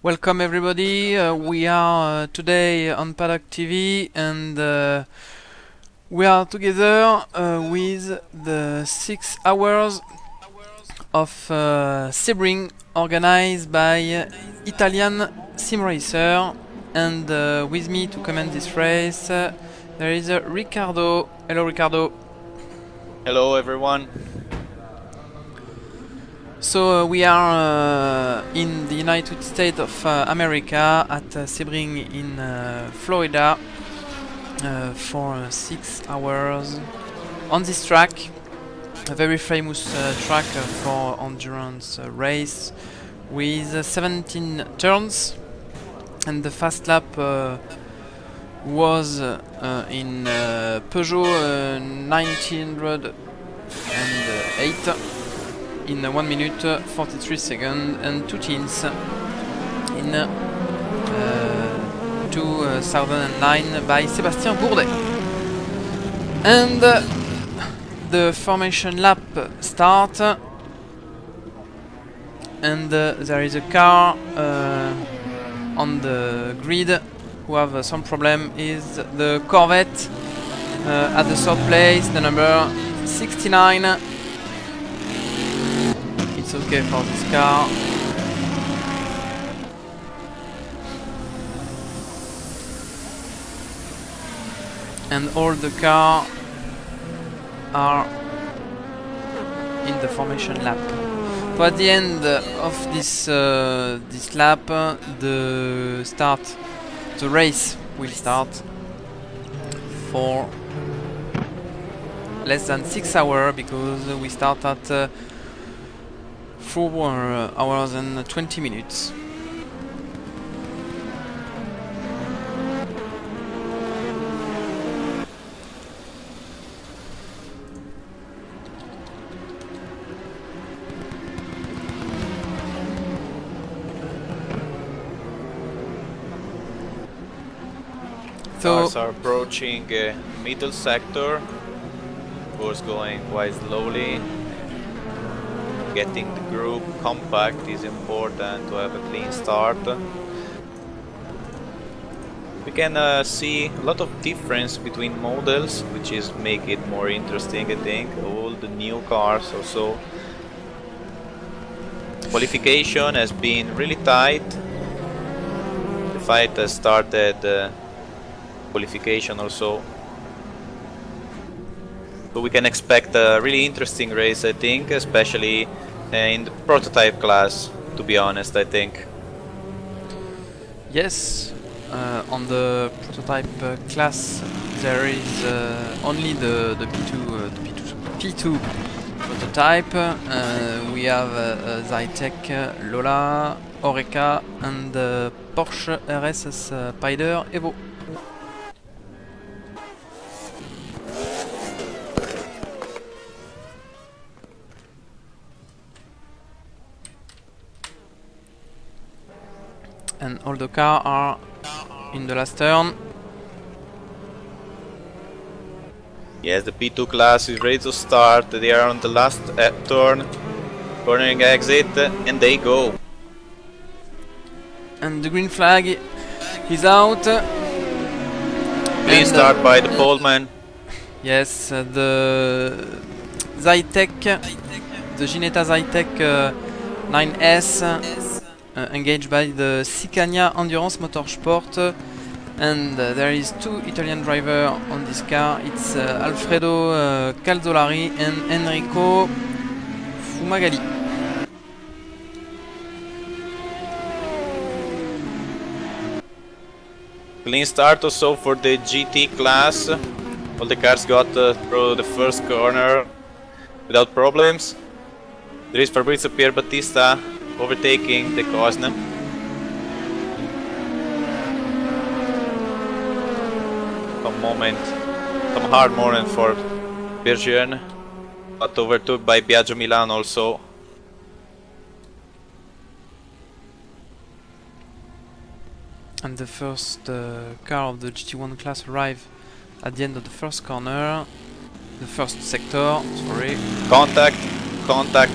Welcome everybody. We are today on Paddock TV and we are together with the 6 hours of Sebring organized by Italian sim racer, and with me to comment this race there is Ricardo. Hello Ricardo. Hello everyone. So we are in the United States of America at Sebring in Florida for 6 hours on this track, a very famous track for endurance race with 17 turns, and the fast lap was in Peugeot 1908 in 1 minute 43 seconds and 2 tenths in 2009 by Sébastien Bourdet. And the formation lap start, and there is a car on the grid who have some problem. Is the Corvette at the third place, the number 69. It's okay for this car. And all the cars are in the formation lap. So at the end of this lap, the race will start for less than 6 hours, because we start at 4 hours and 20 minutes. Cars are approaching middle sector, of course going quite slowly. Getting the group compact is important to have a clean start. We can see a lot of difference between models, which is make it more interesting, I think. All the new cars also. Qualification has been really tight. The fight has started qualification also. So we can expect a really interesting race, I think, especially in the prototype class, to be honest, I think. Yes, on the prototype class there is only the P2 prototype. We have Zytec, Lola, Oreca and Porsche RS Spider Evo. And all the cars are in the last turn. Yes, the P2 class is ready to start. They are on the last turn, cornering exit, and they go. And the green flag is out. Clean start by the poleman. Yes, the Zytec, the Ginetta Zytec 9S. Engaged by the Scania Endurance Motorsport, and there is 2 Italian drivers on this car. It's Alfredo Calzolari and Enrico Fumagalli. Clean start also for the GT class. All the cars got through the first corner without problems. There is Fabrizio Pierbattista overtaking the Cosna. Some hard moment for Bergien, but overtook by Biagio Milan also. And the first car of the GT1 class arrived at the end of the first corner, the first sector, sorry. Contact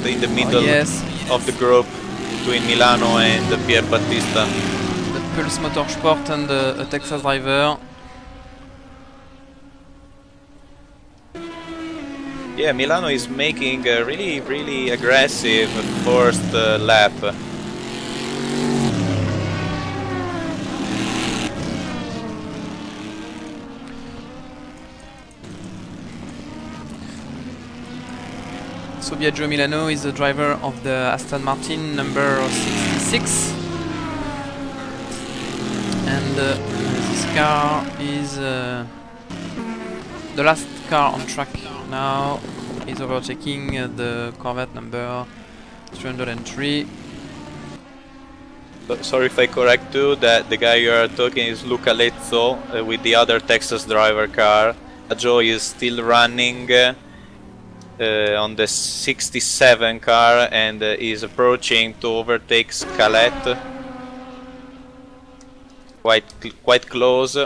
in the middle of the group. between Milano and Pier Battista. The Pulse Motorsport and a Texas driver. Yeah, Milano is making a really aggressive first lap. So Biagio Milano is the driver of the Aston Martin number 66. And this car is the last car on track now. Is overtaking the Corvette number 303. Sorry if I correct you, that the guy you are talking is Luca Lezzo with the other Texas driver car. Biagio is still running on the 67 car and is approaching to overtake Scalette. Quite close.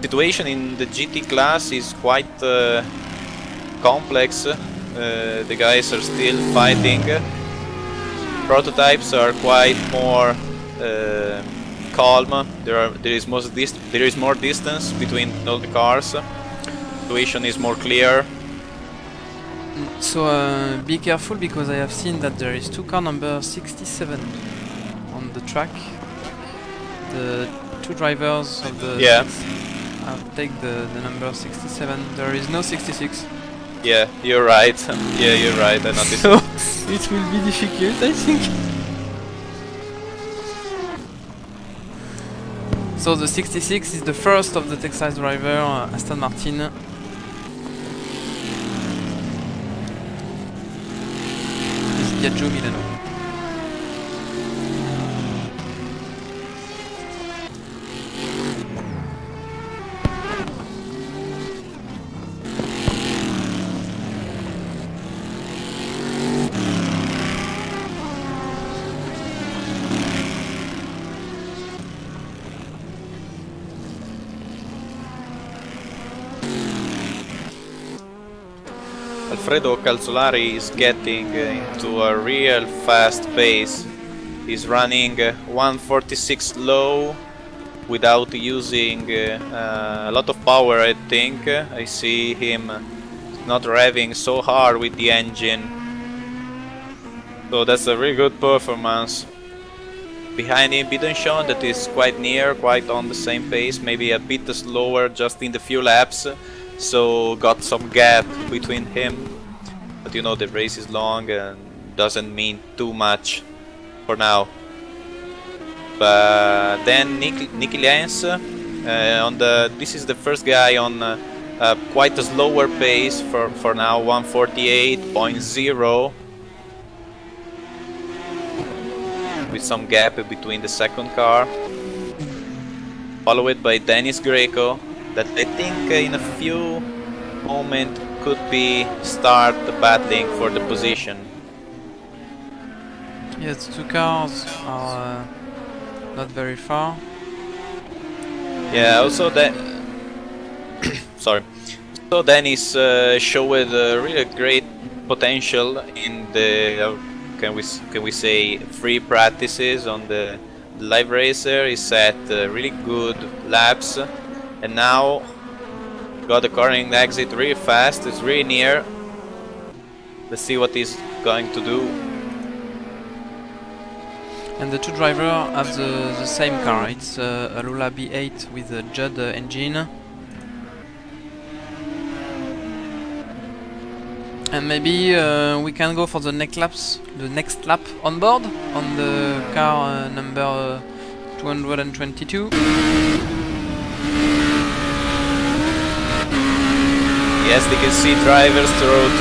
Situation in the GT class is quite complex. The guys are still fighting. Prototypes are quite more calm. There is more distance between all the cars. Situation is more clear. So be careful, because I have seen that there is two car number 67 on the track. The two drivers of the take the number 67. There is no 66. Yeah, you're right. Yeah, you're right. I noticed. So it will be difficult, I think. So the 66 is the first of the Texas driver, Aston Martin. Is Biagio Milano. Alfredo Calzolari is getting into a real fast pace. He's running 146 low without using a lot of power, I think. I see him not revving so hard with the engine. So that's a really good performance. Behind him, Bidonchon, that is quite near, quite on the same pace, maybe a bit slower just in the few laps. So got some gap between him, but you know the race is long and doesn't mean too much for now. But then Nicky Lenz on this is the first guy on quite a slower pace for now, 148.0, with some gap between the second car, followed by Dennis Greco, that I think in a few moments could be start battling for the position. Yes, the two cars are not very far. Yeah, also that sorry. So Dennis showed really great potential in the can we say free practices on the live racer. He set really good laps. And now got the cornering exit really fast, it's really near. Let's see what he's going to do. And the two drivers have the same car. It's a Lula B8 with a Judd engine. And maybe we can go for the next lap on board on the car number 222. Yes, they can see drivers through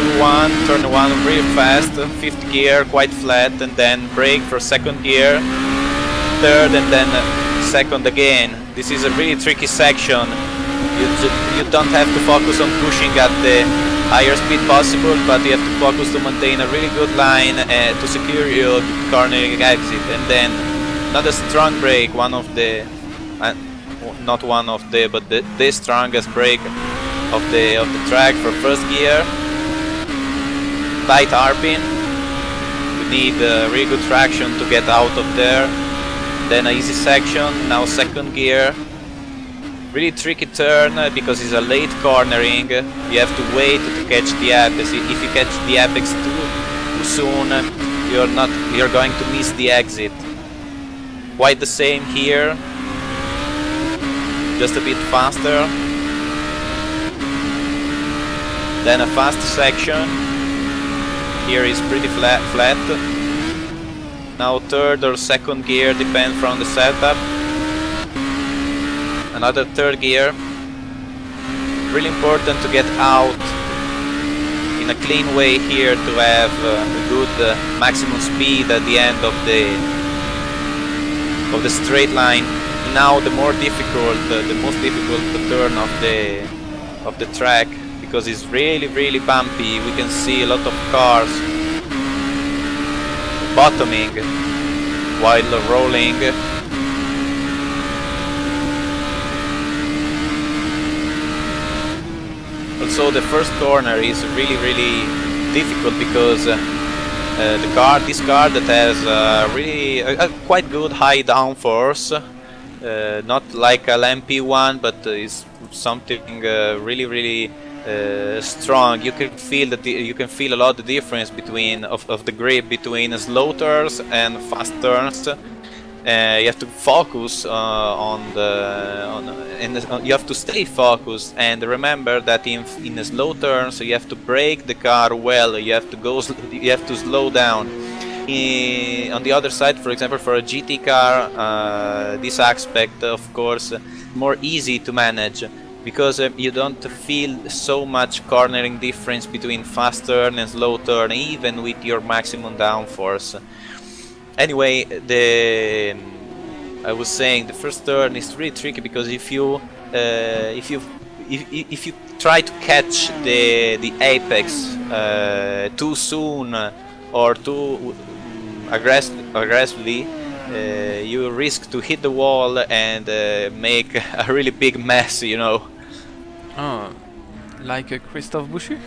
turn 1 really fast, 5th gear quite flat, and then brake for 2nd gear, 3rd, and then 2nd again. This is a really tricky section. You don't have to focus on pushing at the higher speed possible, but you have to focus to maintain a really good line to secure your cornering exit. And then another strong brake, but the strongest brake of the track for 1st gear. Light hairpin with need really good traction to get out of there. Then an easy section, now second gear. Really tricky turn because it's a late cornering. You have to wait to catch the apex. If you catch the apex too soon, you're going to miss the exit. Quite the same here, just a bit faster. Then a fast section. Here is pretty flat. Now third or second gear, depends from the setup. Another third gear. Really important to get out in a clean way here to have a good maximum speed at the end of the straight line. Now the most difficult turn of the track, because it's really bumpy. We can see a lot of cars bottoming while rolling. Also, the first corner is really difficult because this car that has really a quite good high downforce, not like a LMP1, but is something really strong. You can feel you can feel a lot the difference between of the grip between slow turns and fast turns. You have to focus you have to stay focused, and remember that in a slow turn, so you have to brake the car well. You have to slow down. On the other side, for example, for a GT car, this aspect, of course, more easy to manage, because you don't feel so much cornering difference between fast turn and slow turn, even with your maximum downforce. Anyway, I was saying the first turn is really tricky, because if you try to catch the apex too soon or too aggressively, you risk to hit the wall and make a really big mess, you know. Oh, like Christophe Boucher?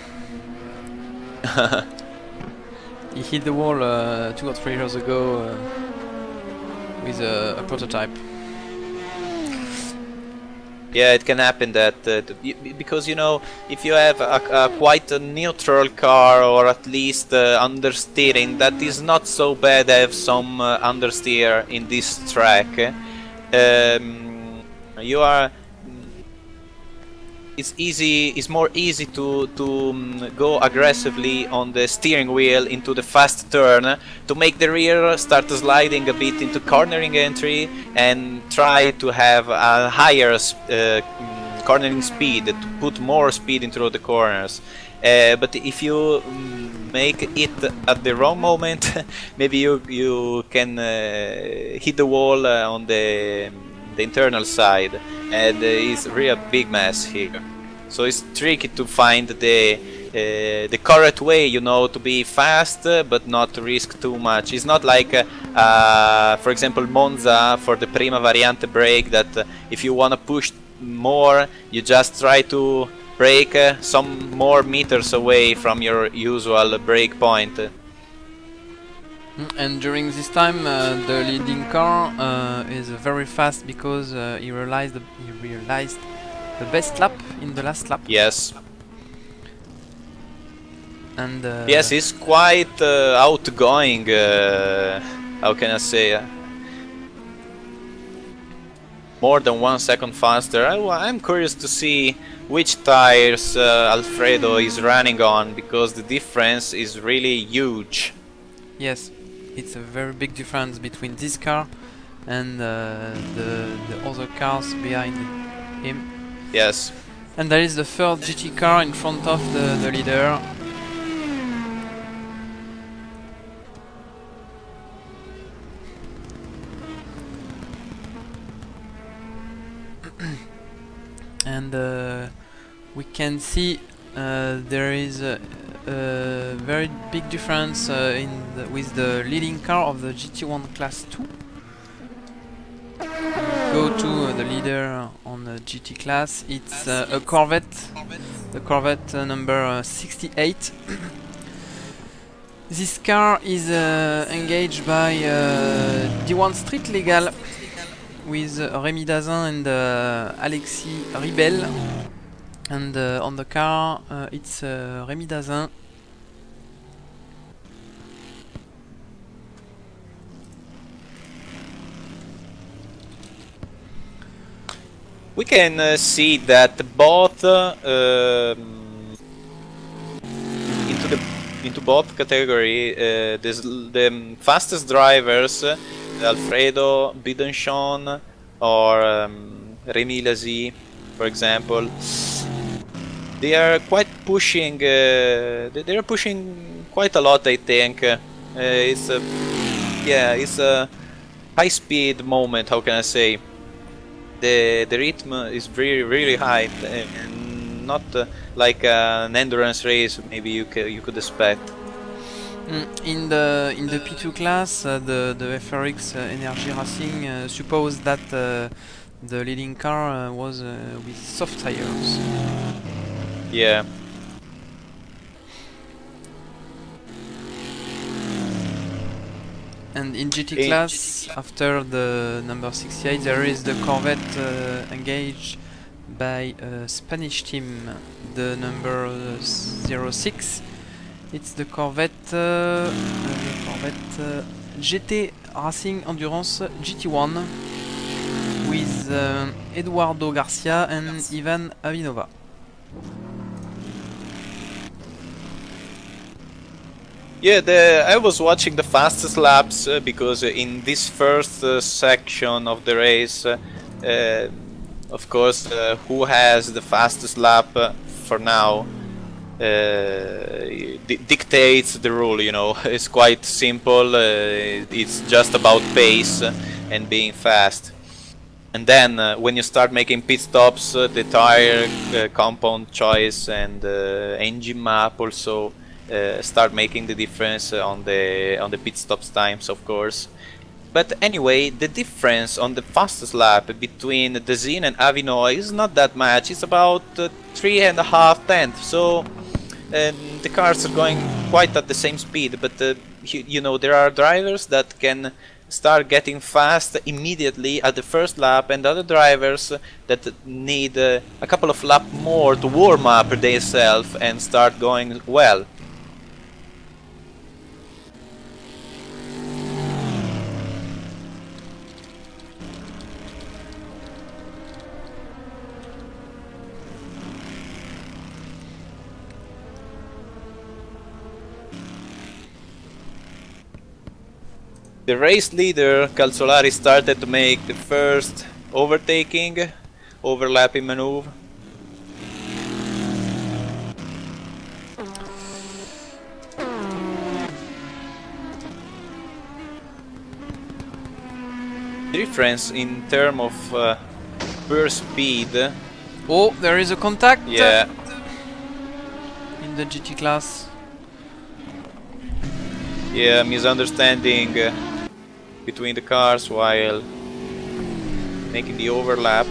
He hit the wall 2 or 3 years ago with a prototype. Yeah, it can happen that because, you know, if you have a quite a neutral car, or at least understeering, that is not so bad to have some understeer in this track. It's more easy to go aggressively on the steering wheel into the fast turn, to make the rear start sliding a bit into cornering entry, and try to have a higher cornering speed, to put more speed into the corners. But if you make it at the wrong moment, maybe you can hit the wall on the internal side, and it's really a big mess here. So it's tricky to find the correct way, you know, to be fast but not risk too much. It's not like for example, Monza for the Prima Variante brake, that if you want to push more, you just try to brake some more meters away from your usual brake point. And during this time, the leading car is very fast, because he realized the best lap in the last lap. Yes. And yes, he's quite outgoing. How can I say? More than 1 second faster. I'm curious to see which tires Alfredo is running on, because the difference is really huge. Yes, it's a very big difference between this car and the other cars behind him. Yes. And there is the third GT car in front of the leader. And we can see there is a very big difference with the leading car of the GT1 Class 2. Go to the leader on the GT class. It's a Corvette, the Corvette number 68. This car is engaged by D1 Street Legal with Rémi Dazin and Alexis Ribel. And on the car it's Rémi Dazin. We can see that both into both category the fastest drivers, Alfredo Bidenchon or Rémi Lazy, for example, they are quite pushing. They are pushing quite a lot, I think. It's a high-speed moment. How can I say? The rhythm is really high, and not like an endurance race. Maybe you could expect. In the P2 class, the FRX Energy Racing supposed that the leading car was with soft tires. Yeah. And in GT class, after the number 68, there is the Corvette engaged by a Spanish team, the number 06. It's the Corvette GT Racing Endurance GT1 with Eduardo Garcia and Ivan Avinova. Yeah, I was watching the fastest laps because in this first section of the race, of course, who has the fastest lap for now dictates the rule. You know, it's quite simple. It's just about pace and being fast. And then when you start making pit stops, the tire compound choice and engine map also start making the difference on the pit stops times, of course. But anyway, the difference on the fastest lap between Dezin and Avinoy is not that much. It's about 3.5 tenths. So the cars are going quite at the same speed. But you know, there are drivers that can start getting fast immediately at the first lap, and other drivers that need a couple of laps more to warm up themselves and start going well. The race leader, Calzolari, started to make the first overlapping maneuver. Difference in terms of burst speed. Oh, there is a contact. Yeah. In the GT class. Yeah, misunderstanding between the cars while making the overlap.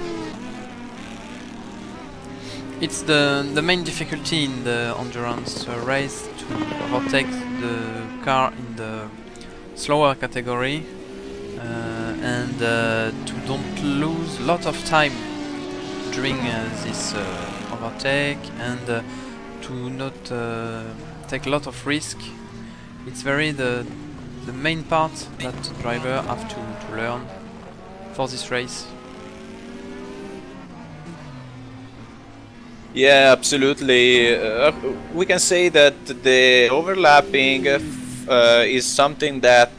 It's the main difficulty in the endurance race to overtake the car in the slower category and to don't lose a lot of time during this overtake, and to not take a lot of risk. It's very the main part that driver have to learn for this race. Yeah, absolutely. We can say that the overlapping is something that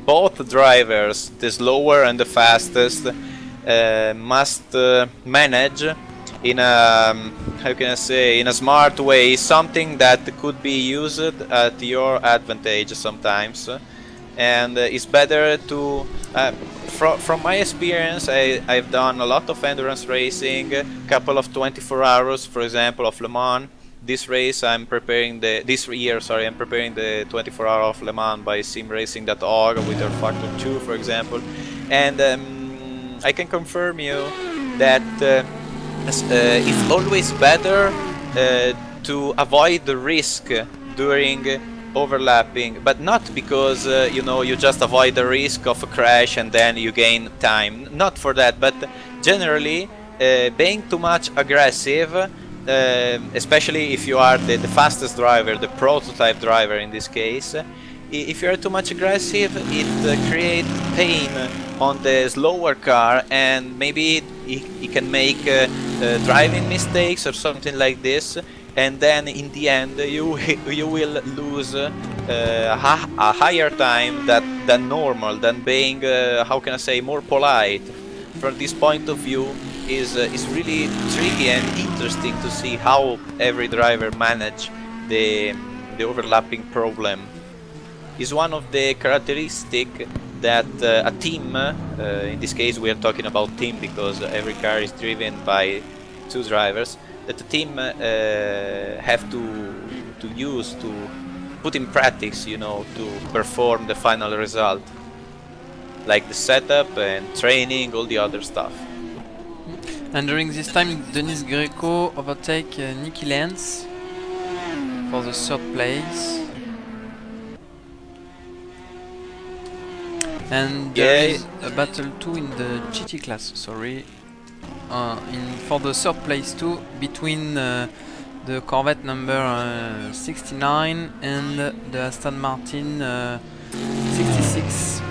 both drivers, the slower and the fastest, must manage in a, how can I say, in a smart way, something that could be used at your advantage sometimes. And it's better to, from my experience, I've done a lot of endurance racing, a couple of 24 hours, for example, of Le Mans. This race I'm preparing this year, I'm preparing the 24 hour of Le Mans by simracing.org with their Factor 2, for example. And I can confirm you that it's always better to avoid the risk during overlapping, but not because you know, you just avoid the risk of a crash and then you gain time. Not for that, but generally being too much aggressive, especially if you are the fastest driver, the prototype driver in this case, if you are too much aggressive, it creates pain on the slower car, and maybe it can make driving mistakes or something like this, and then in the end you will lose a higher time than normal, than being how can I say, more polite. From this point of view, is really tricky and interesting to see how every driver manage the overlapping problem. Is one of the characteristics that a team, in this case we are talking about team because every car is driven by two drivers, that the team have to use, to put in practice, you know, to perform the final result, like the setup and training, all the other stuff. And during this time, Denis Greco overtake Nicky Lenz for the third place. And there is a battle too in the GT class, sorry, for the third place too, between the Corvette number 69 and the Aston Martin 66.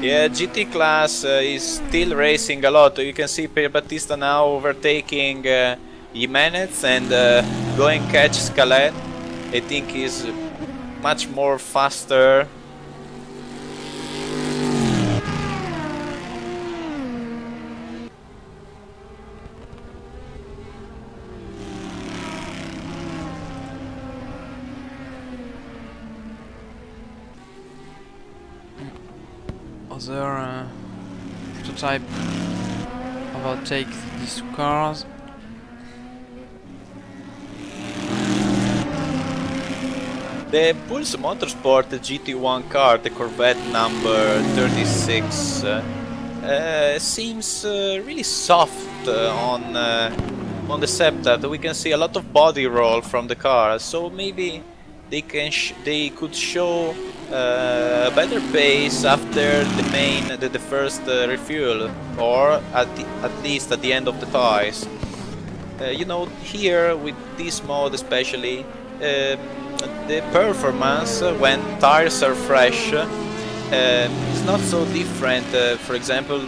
Yeah, GT class is still racing a lot. You can see Pierre Battista now overtaking Jimenez and going catch Scalet. I think he's much more faster. Other prototype overtake these two cars. The Pulse Motorsport GT1 car, the Corvette number 36, seems really soft on the septat. We can see a lot of body roll from the car, so maybe they could show a better pace after the first refuel, or at least at the end of the tires. You know, here with this mode especially, the performance when tires are fresh is not so different. For example,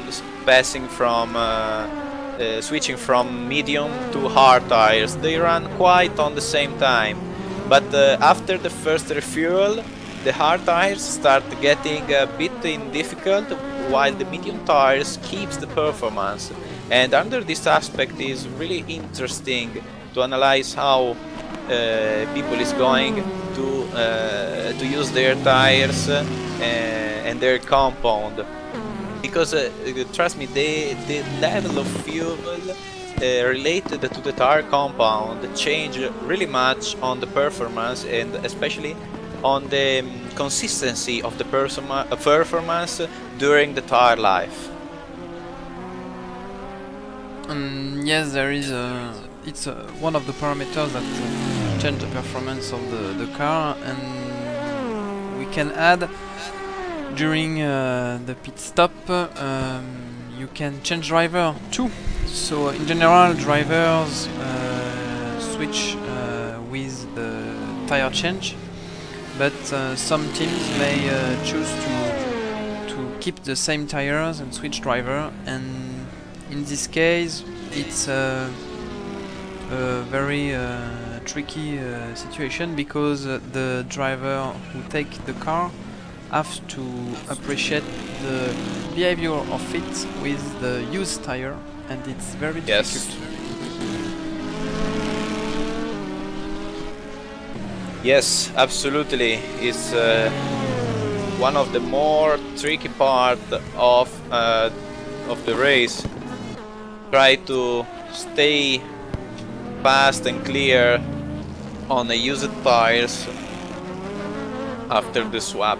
passing from switching from medium to hard tires, they run quite on the same time. But after the first refuel, the hard tires start getting a bit difficult, while the medium tires keeps the performance. And under this aspect is really interesting to analyze how people is going to use their tires and their compound, because trust me, the level of fuel related to the tire compound change really much on the performance, and especially on the consistency of the performance during the tire life. Yes, there is it's one of the parameters that change the performance of the car, and we can add during the pit stop you can change driver too. So in general, drivers switch with the tire change, but some teams may choose to keep the same tires and switch driver, and in this case it's a very tricky situation, because the driver who take the car have to appreciate the behavior of it with the used tire, and it's very difficult. Yes, absolutely. It's one of the more tricky part of the race. Try to stay fast and clear on the used tires after the swap.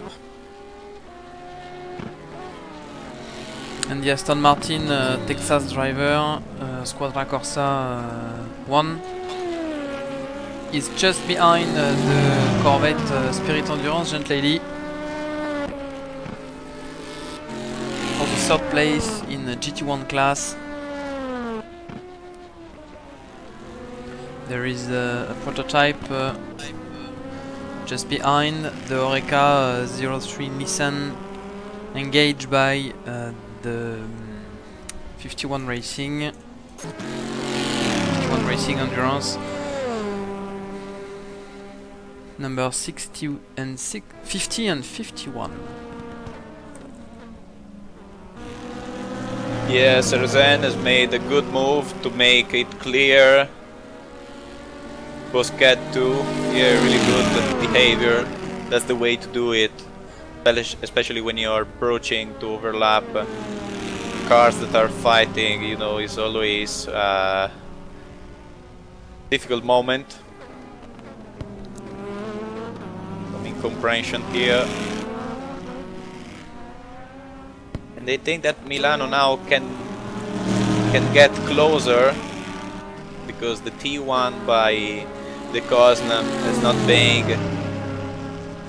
And the Aston Martin Texas driver, Squadra Corsa 1, is just behind the Corvette Spirit Endurance Giant Lady for the third place in the GT1 class. There is a prototype just behind the Oreca 03 Nissan, engaged by the 51 Racing Endurance number 50 and 51. Yeah, Serzen has made a good move to make it clear. Cat 2, yeah, really good behavior. That's the way to do it, especially when you're approaching to overlap cars that are fighting. You know, it's always a difficult moment. Some incomprehension here. And they think that Milano now can get closer, because the T1 by the Cosna is not being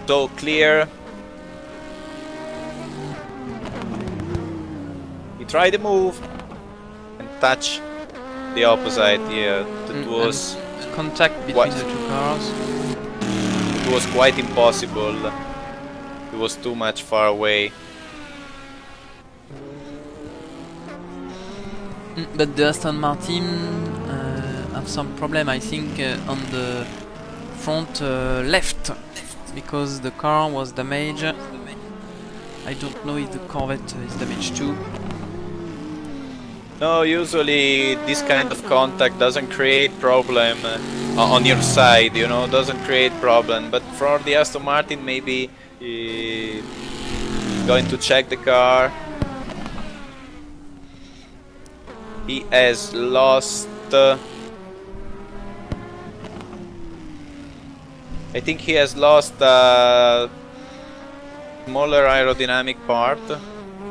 so clear. He tried to move and touch the opposite here. That was contact between the two cars. It was quite impossible. It was too much far away. But the Aston Martin have some problem, I think, on the front left, because the car was damaged. I don't know if the Corvette is damaged too. No, usually this kind of contact doesn't create problem on your side, you know, doesn't create problem. But for the Aston Martin, maybe going to check the car. He has lost. I think he has lost a smaller aerodynamic part.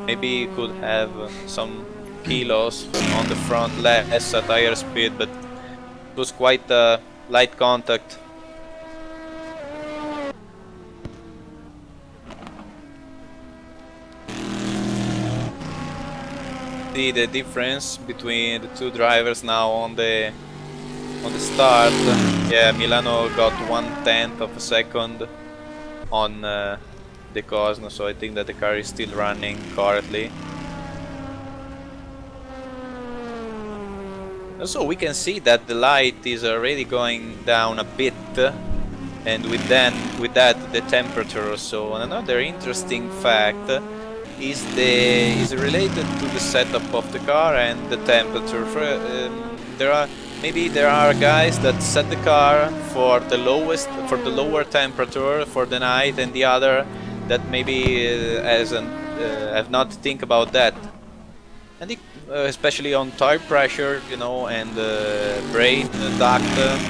Maybe he could have some kilos on the front less at higher speed, but it was quite a light contact. See the difference between the two drivers now on the start. Yeah, Milano got 1/10 of a second on the Cosmo, so I think that the car is still running correctly. Also, we can see that the light is already going down a bit, and with that the temperature also. Another interesting fact is related to the setup of the car and the temperature. There are guys that set the car for the lower temperature for the night, and the other that maybe have not think about that. And especially on tire pressure, you know, and brake duct,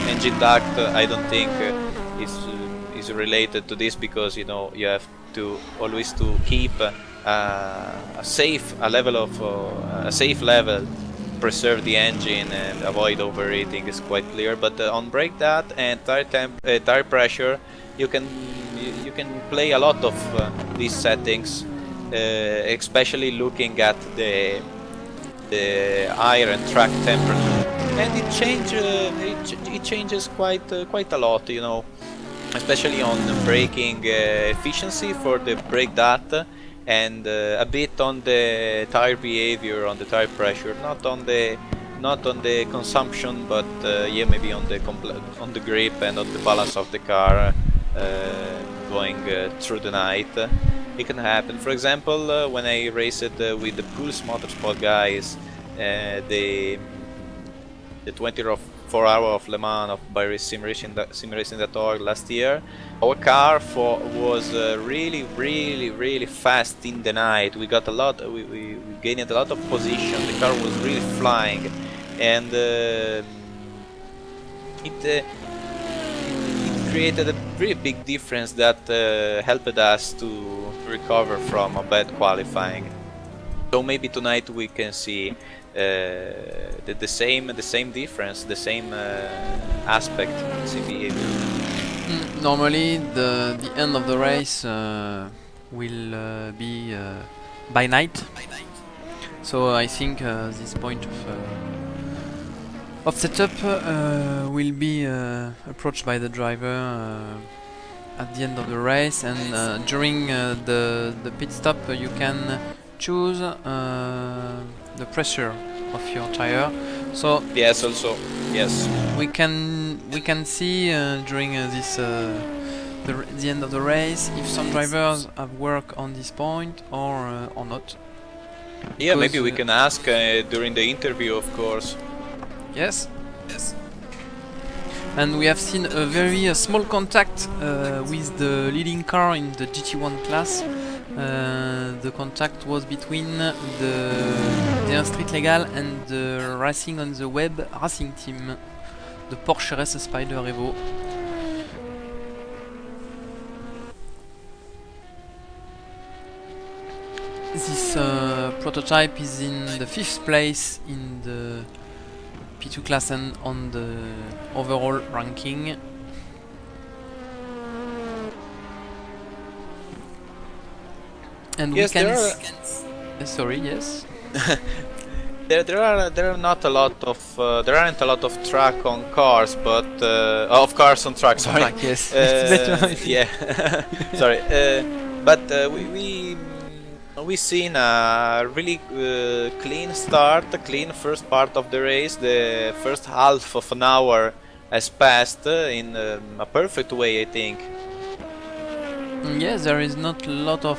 engine duct, I don't think is related to this, because you know you have to always to keep a safe level, preserve the engine and avoid overheating is quite clear. But on brake duct and tire pressure, you can play a lot of these settings, especially looking at the air and track temperature, and it changes quite a lot, you know, especially on the braking efficiency for the brake data, and a bit on the tire behavior, on the tire pressure, not on the consumption, but yeah, maybe on the grip and on the balance of the car going through the night. It can happen. For example, when I raced with the Pulse Motorsport guys, the 24 hour of Le Mans by simracing.org last year, our car was really fast in the night. We got a lot. We gained a lot of position. The car was really flying, and it created a really big difference that helped us to recover from a bad qualifying. So maybe tonight we can see the same difference, the same aspect, same behavior. Normally, the end of the race will be by night. So I think this point of setup will be approached by the driver at the end of the race, and during the pit stop you can choose the pressure of your tire. So yes, also yes, we can see during the end of the race if some drivers have work on this point or not. Yeah, maybe we can ask during the interview, of course. Yes. And we have seen a very small contact with the leading car in the GT1 class. The contact was between the Street Legal and the Racing on the Web racing team, the Porsche Race Spider Evo. This prototype is in the 5th place in the P2 class and on the overall ranking. And yes, we can sorry, yes. There are not a lot of there aren't a lot of track on cars, but of cars on track. Sorry. Track, yes. It's better. Yeah. Sorry. But we seen a really clean start, a clean first part of the race. The first half of an hour has passed in a perfect way, I think. Yes, there is not a lot of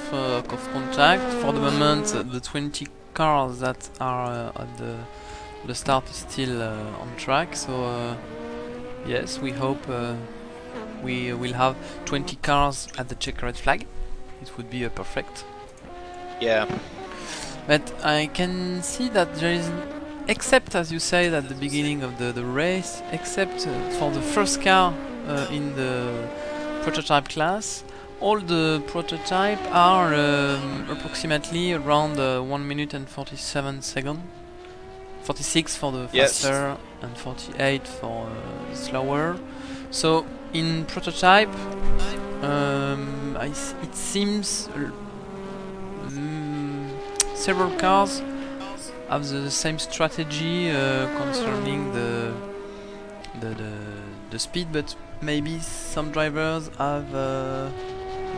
contact for the moment. The 20 cars that are at the start is still on track. So yes, we hope we will have 20 cars at the checkered flag. It would be perfect. Yeah. But I can see that there is, except as you said at the beginning of the race, except for the first car in the prototype class, all the prototypes are approximately around 1 minute and 47 seconds. 46 for the faster, yes, and 48 for the slower. So in prototype, it seems several cars have the same strategy concerning the speed, but maybe some drivers have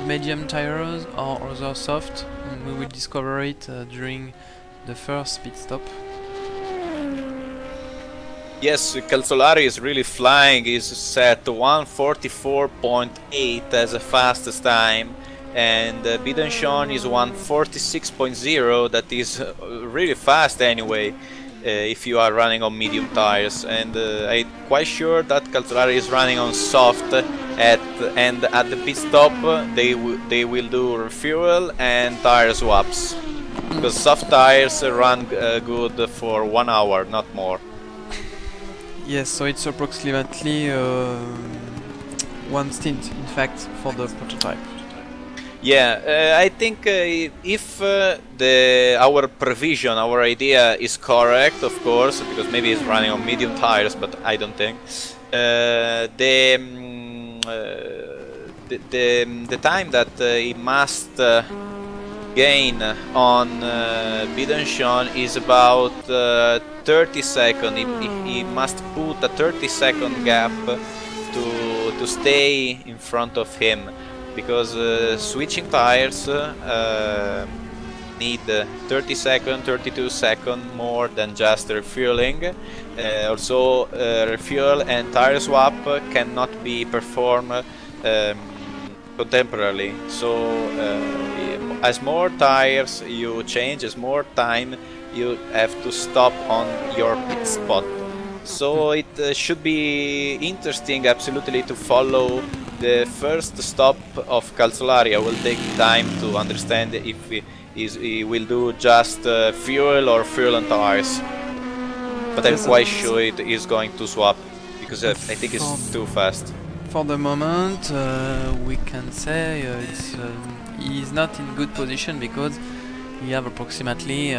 medium tires or other soft, and we will discover it during the first pit stop. Yes, Calzolari is really flying. He's set 144.8 as the fastest time, and Bidanchon is 146.0. That is really fast anyway, if you are running on medium tires. And I'm quite sure that Calzolari is running on soft. And at the pit stop, they will do refuel and tire swaps, because soft tires run good for 1 hour, not more. Yes, so it's approximately one stint, in fact, for the prototype. Yeah, I think if our prevision, our idea is correct, of course, because maybe it's running on medium tires, but I don't think the time that he must gain on Bidanchon is about 30 seconds. He must put a 30-second gap to stay in front of him, because switching tires need 30 seconds, 32 seconds more than just refueling. Also, refuel and tire swap cannot be performed contemporarily. So as more tires you change, as more time you have to stop on your pit spot. So it should be interesting absolutely to follow the first stop of Calzolari. I will take time to understand if he will do just fuel or fuel and tires. But I'm quite sure it is going to swap, because I think it's too fast. For the moment, we can say he is not in good position, because we have approximately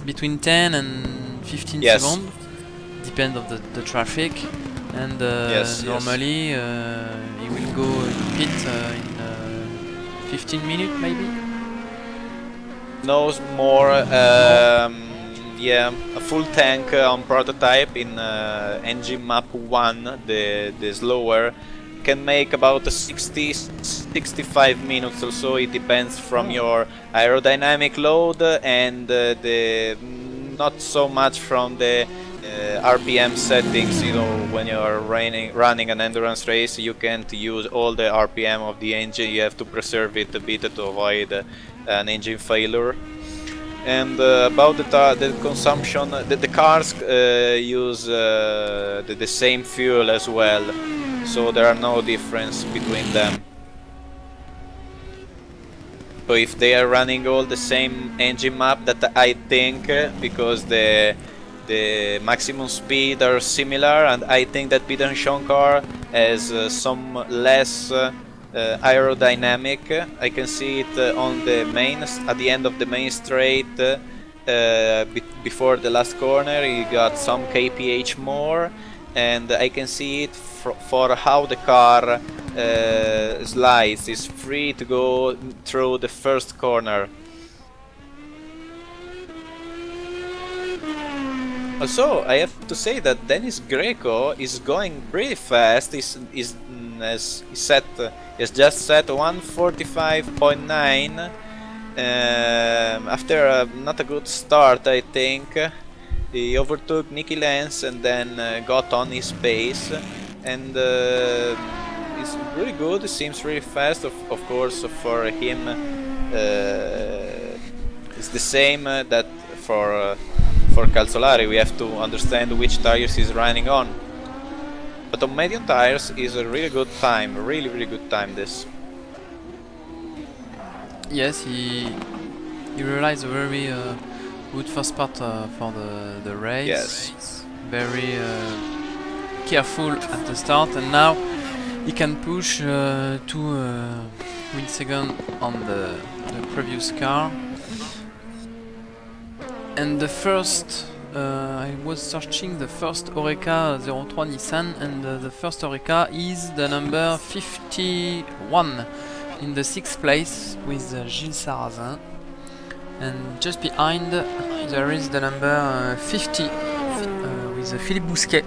between 10 and 15 Yes. seconds, depend of the traffic, and Yes, normally he will go in pit in 15 minutes maybe. No more. Yeah, a full tank on prototype in engine map 1, the slower, can make about 60-65 minutes or so. It depends from your aerodynamic load and the not so much from the RPM settings. You know, when you are running an endurance race, you can't use all the RPM of the engine. You have to preserve it a bit to avoid an engine failure. And about the consumption, the cars use the same fuel as well, so there are no difference between them. So if they are running all the same engine map, that I think because the maximum speed are similar, and I think that Peter Shankar has some less aerodynamic. I can see it on the main, at the end of the main straight, before the last corner. He got some kph more, and I can see it for how the car slides. It's free to go through the first corner. Also, I have to say that Dennis Greco is going pretty fast. Has just set 1:45.9 after not a good start, I think. He overtook Nicky Lenz and then got on his pace, and it's really good. It seems really fast. Of course, for him, it's the same that for Calzolari. We have to understand which tires he's running on. But on medium tires is a really good time, really good time this. Yes, he realized a very good first part for the race. Yes. Very careful at the start, and now he can push 2 milliseconds on the previous car. And the first, I was searching the first Oreca 03 Nissan, and the first Oreca is the number 51 in the 6th place with Gilles Sarrazin. And just behind there is the number 50 with Philippe Bousquet.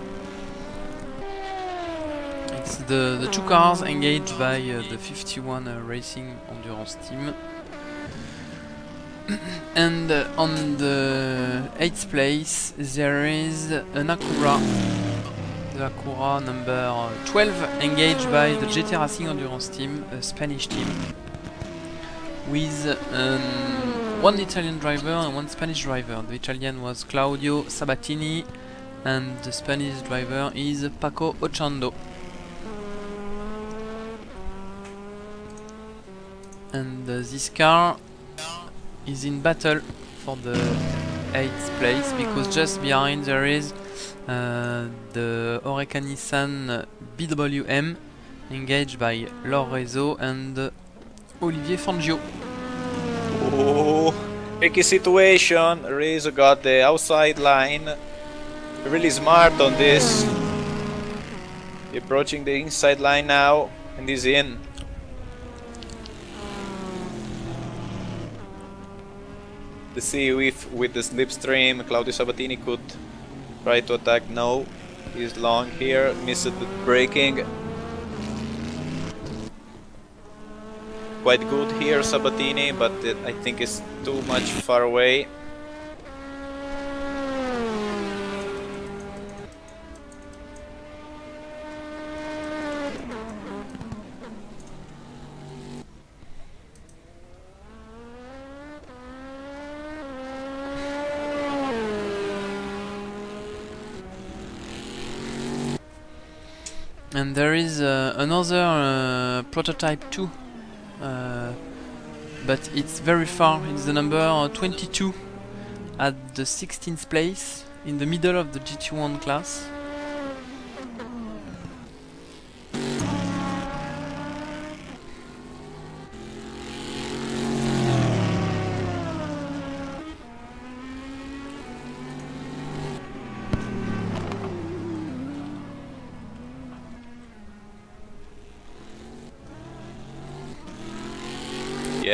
It's the 2 cars engaged by the 51 Racing Endurance team. And on the 8th place there is an Acura, the Acura number 12, engaged by the GT Racing Endurance team, a Spanish team, with 1 Italian driver and 1 Spanish driver. The Italian was Claudio Sabatini and the Spanish driver is Paco Ochando. And this car is in battle for the 8th place, because just behind there is the Oreca Nissan BWM, engaged by Laure Rezo and Olivier Fangio. Oh, tricky situation. Rezo got the outside line. Really smart on this. Approaching the inside line now, and he's in. Let's see if with the slipstream Claudio Sabatini could try to attack. No, he's long here, missed the braking. Quite good here Sabatini, but I think it's too much far away. And there is another prototype 2, but it's very far. It's the number 22 at the 16th place, in the middle of the GT1 class.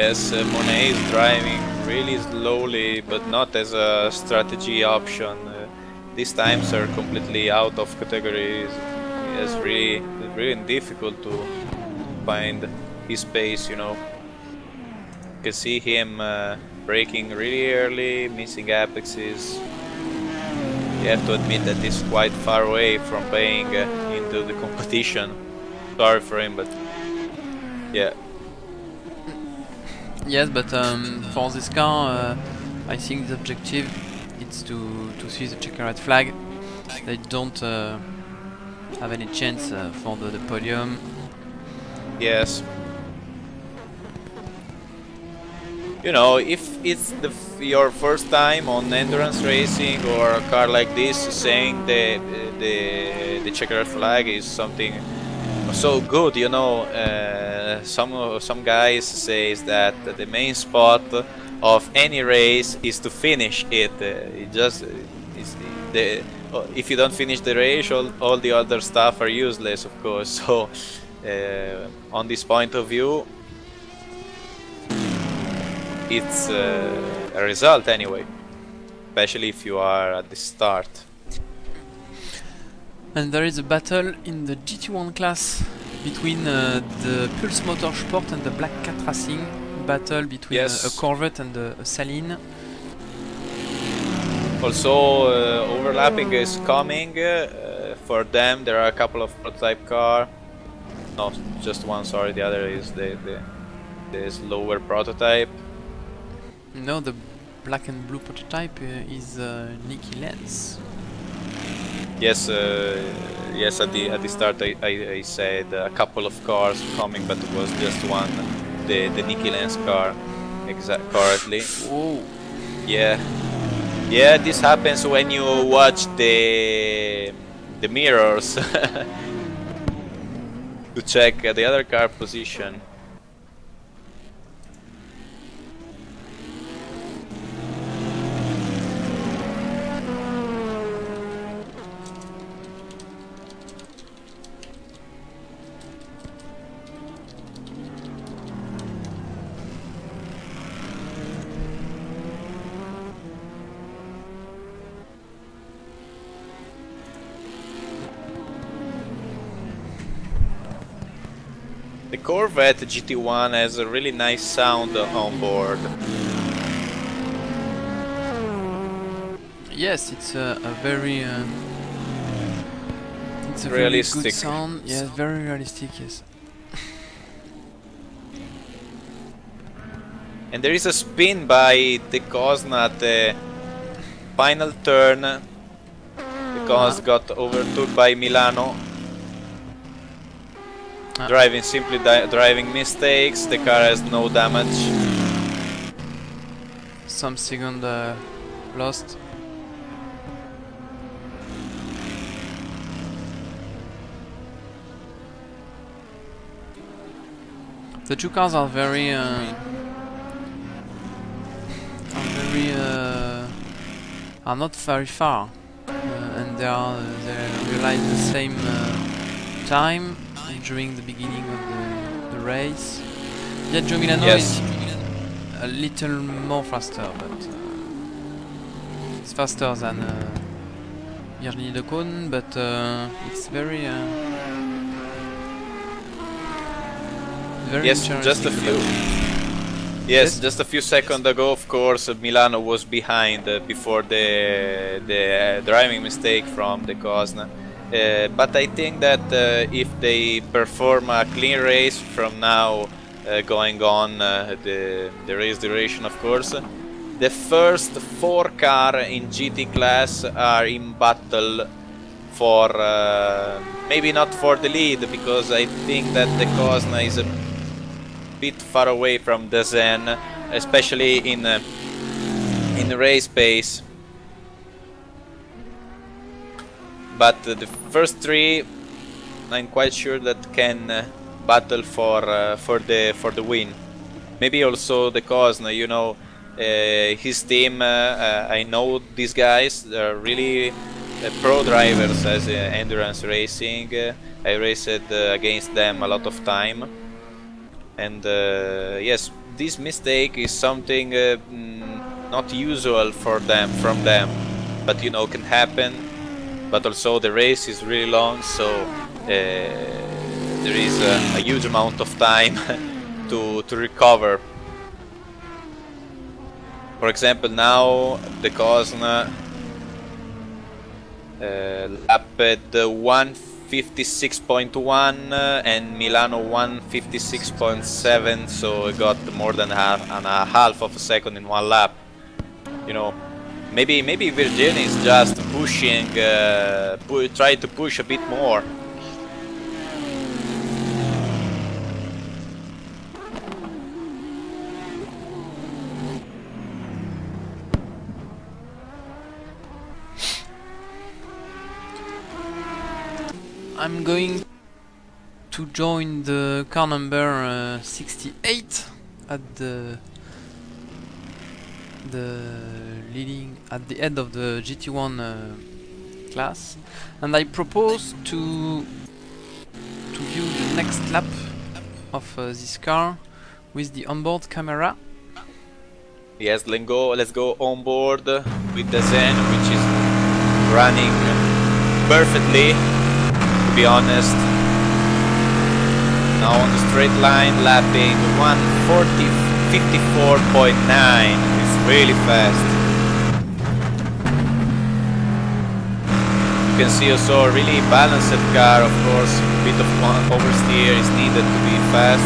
Yes, Monet is driving really slowly, but not as a strategy option. These times are completely out of categories. It's really difficult to find his pace, you know. You can see him braking really early, missing apexes. You have to admit that he's quite far away from playing into the competition. Sorry for him, but yeah. Yes, but for this car, I think the objective is to see the checkered flag. They don't have any chance for the podium. Yes. You know, if it's your first time on endurance racing or a car like this, saying the checkered flag is something so good, you know. Some guys says that the main spot of any race is to finish it. It just is the if you don't finish the race, all the other stuff are useless, of course. So on this point of view, it's a result anyway, especially if you are at the start. And there is a battle in the GT1 class between the Pulse Motorsport and the Black Cat Racing. Battle between Yes. a Corvette and a Saline. Also, overlapping is coming. For them, there are a couple of prototype car. No, just one. Sorry, the other is the slower prototype. No, the black and blue prototype is Nicky Lenz. Yes, yes. At the start, I said a couple of cars coming, but it was just one. The Nicky Lenz car, correctly. Oh. Yeah. Yeah, this happens when you watch the mirrors to check the other car position. The Corvette GT1 has a really nice sound on board. Yes, it's a very it's a Realistic. very good sound. Yes, very realistic. Yes. And there is a spin by the Cosna at the final turn. The Cos got overtook by Milano. Driving mistakes. The car has no damage. Some second lost. The two cars are very are not very far, and they realize the same time during the beginning of the race. Yeah, Joe Milano Yes. is a little more faster, but it's faster than Virginie de Cône, but it's very Yes, interesting just a to few. watch. Yes, just a few seconds ago, of course, Milano was behind before the driving mistake from the Cosna. But I think that if they perform a clean race from now going on the race duration, of course, the first 4 cars in GT class are in battle for maybe not for the lead, because I think that the Cosna is a bit far away from the Zen, especially in the race pace. But the first 3, I'm quite sure that can battle for the win. Maybe also the Cosna, you know, his team. I know these guys. They're really pro drivers as endurance racing. I raced against them a lot of time. And yes, this mistake is something not usual for them, from them, but you know, can happen. But also the race is really long, so there is a huge amount of time to recover. For example, now the Cosna lapped 156.1 and Milano 156.7, so it got more than half of a second in one lap. You know, maybe Virginia is just pushing, try to push a bit more. I'm going to join the car number 68 at the leading at the end of the GT1 class, and I propose to view the next lap of this car with the onboard camera. Yes, let's go on board with the Zen, which is running perfectly, to be honest. Now on the straight line, lapping 1:40.54.9. It's really fast. You can see also a really balanced car, of course. A bit of oversteer is needed to be fast.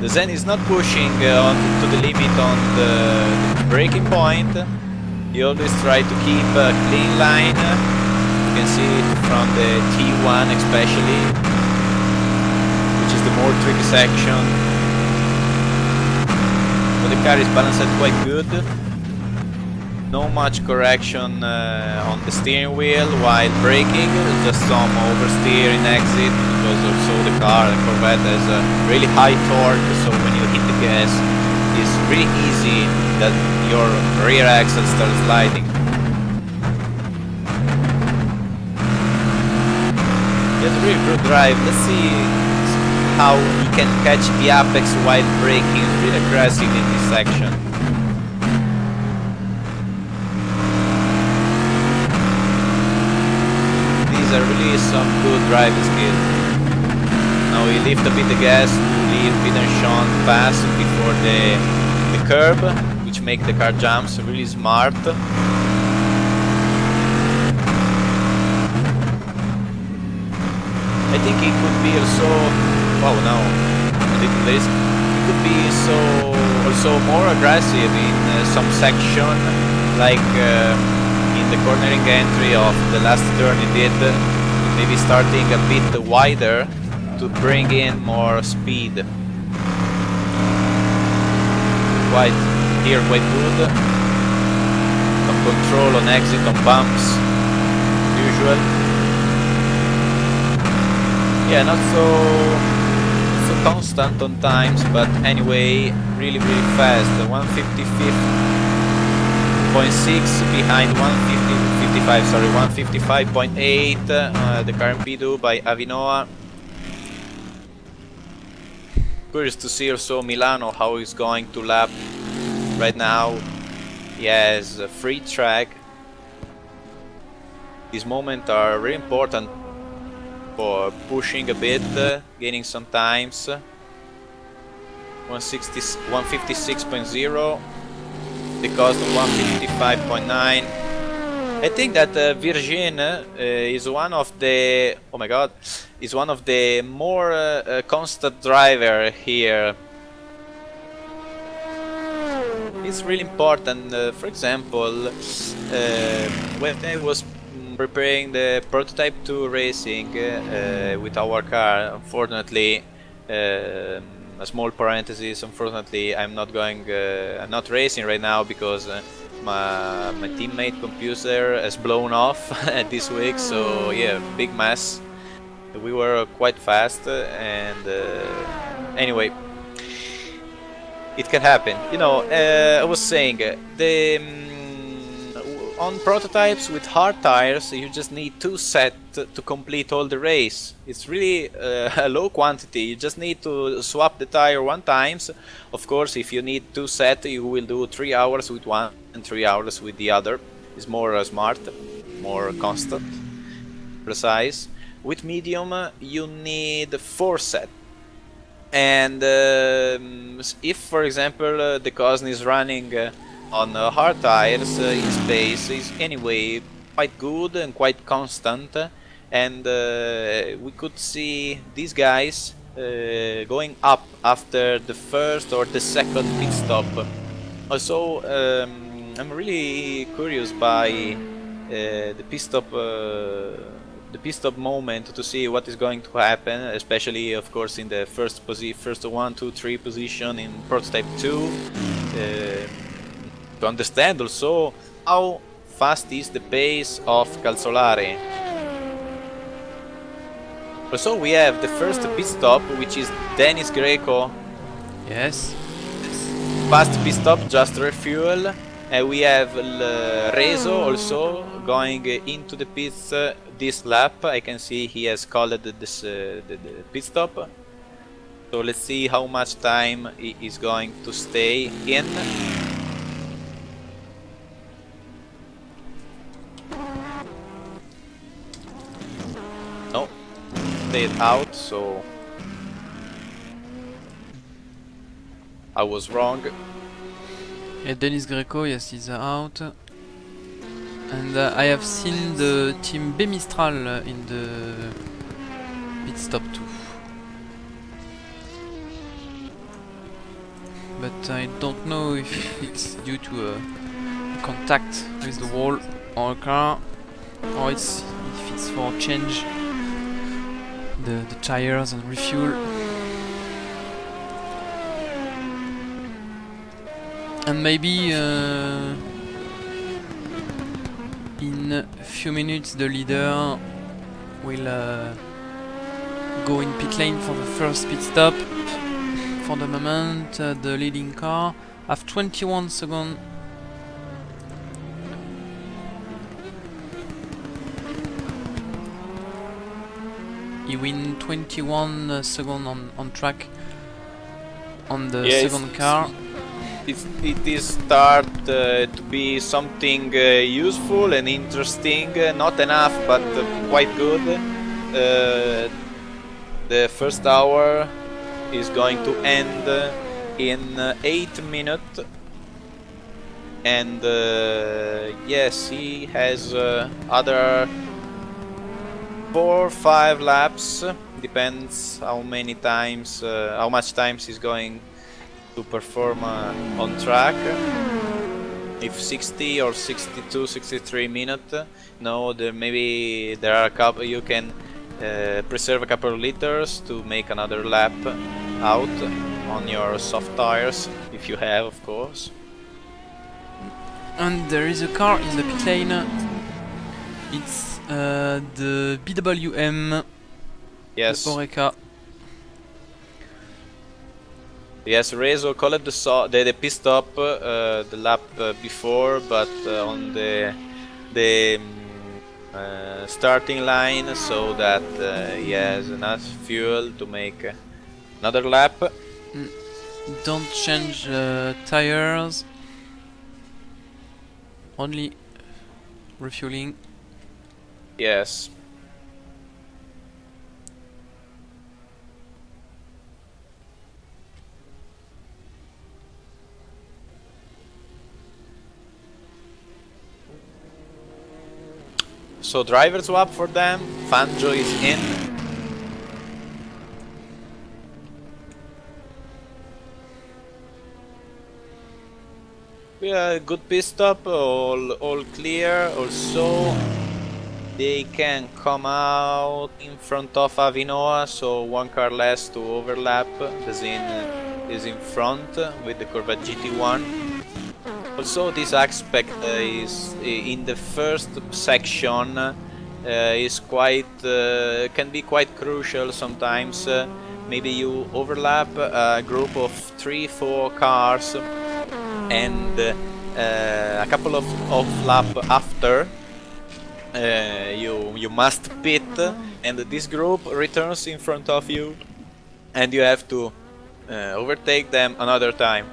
The Zen is not pushing to the limit on the braking point. He always tries to keep a clean line. You can see it from the T1 especially, which is the more tricky section. But the car is balanced quite good. No much correction on the steering wheel while braking, just some oversteer in exit, because also the Corvette has a really high torque, so when you hit the gas it's really easy that your rear axle starts sliding. It's a really good drive. Let's see how he can catch the apex while braking. It's really aggressive in this section. These are really some good driving skills. Now we lift a bit the gas to leave Peter and Sean pass before the curb, which make the car jumps really smart. I think it could be also, wow, now a little risk. It could be also more aggressive in some section, like in the cornering entry of the last turn he did, maybe starting a bit wider to bring in more speed. Quite good. Some control on exit, on bumps, usual. Yeah, not so constant on times, but anyway, really fast. 155.6 behind 155.8. The car P2 by Avinoa. Curious to see also Milano how he's going to lap. Right now he has a free track. These moments are really important for pushing a bit, gaining some times. 156.0 because of 155.9. I think that Virgin is one of the is one of the more constant driver here. It's really important. For example, when I was preparing the prototype 2 racing with our car, unfortunately, a small parenthesis, unfortunately I'm not racing right now because my teammate computer has blown off this week, so yeah, big mess. We were quite fast and anyway, it can happen, you know. I was saying on prototypes with hard tires, you just need 2 sets to complete all the race. It's really a low quantity. You just need to swap the tire 1 times. Of course, if you need 2 sets, you will do 3 hours with one and 3 hours with the other. It's more smart, more constant, precise. With medium, you need 4 sets. And if, for example, the Cosne is running on hard tires, its pace is anyway quite good and quite constant, and we could see these guys going up after the first or the second pit stop. Also, I'm really curious by the pit stop moment to see what is going to happen, especially of course in the first 1, 2, 3 position in prototype 2, to understand also how fast is the pace of Calzolari. Also we have the first pit stop, which is Dennis Greco. Yes. Fast pit stop, just refuel. And we have Rezo also going into the pits this lap. I can see he has called this the pit stop. So let's see how much time he is going to stay in. No, stayed out, so I was wrong. Yeah, Dennis Greco, yes, he's out. And I have seen the team B Mistral in the pit stop too. But I don't know if it's due to a contact with the wall or a car, or if it's for change the tires and refuel. And maybe in a few minutes the leader will go in pit lane for the first pit stop. For the moment, the leading car have 21 seconds. He win 21 seconds on track on the second car. It is start to be something useful and interesting. Not enough, but quite good. The first hour is going to end in 8 minutes. And yes, he has other 4 or 5 laps. Depends how many times, how much times he's going to perform on track. If 60 or 62, 63 minutes, no, maybe there are a couple. You can preserve a couple of liters to make another lap out on your soft tires, if you have, of course. And there is a car in the pit lane. It's the BWM. Yes. The Oreca. Yes, Rezo called the pit stop the lap before, but on the starting line, so that he has enough fuel to make another lap. Don't change tires, only refueling. Yes. So driver swap for them. Fangio is in. Yeah, good pit stop, all clear. Also, they can come out in front of Avinoa, so 1 car less to overlap. The Zin is in front with the Corvette GT1. Also, this aspect is in the first section is quite can be quite crucial sometimes. Maybe you overlap a group of 3-4 cars, and a couple of laps after, you must pit, and this group returns in front of you, and you have to overtake them another time.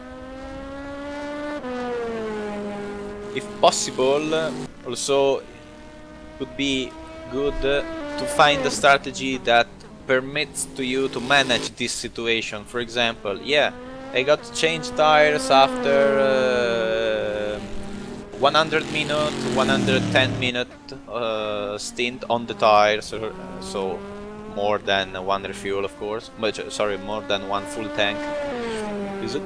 If possible, also could be good to find a strategy that permits to you to manage this situation. For example, yeah, I got to change tires after 100 minute, 110 minute stint on the tires, so more than one refuel, of course, but sorry, more than one full tank. Is it?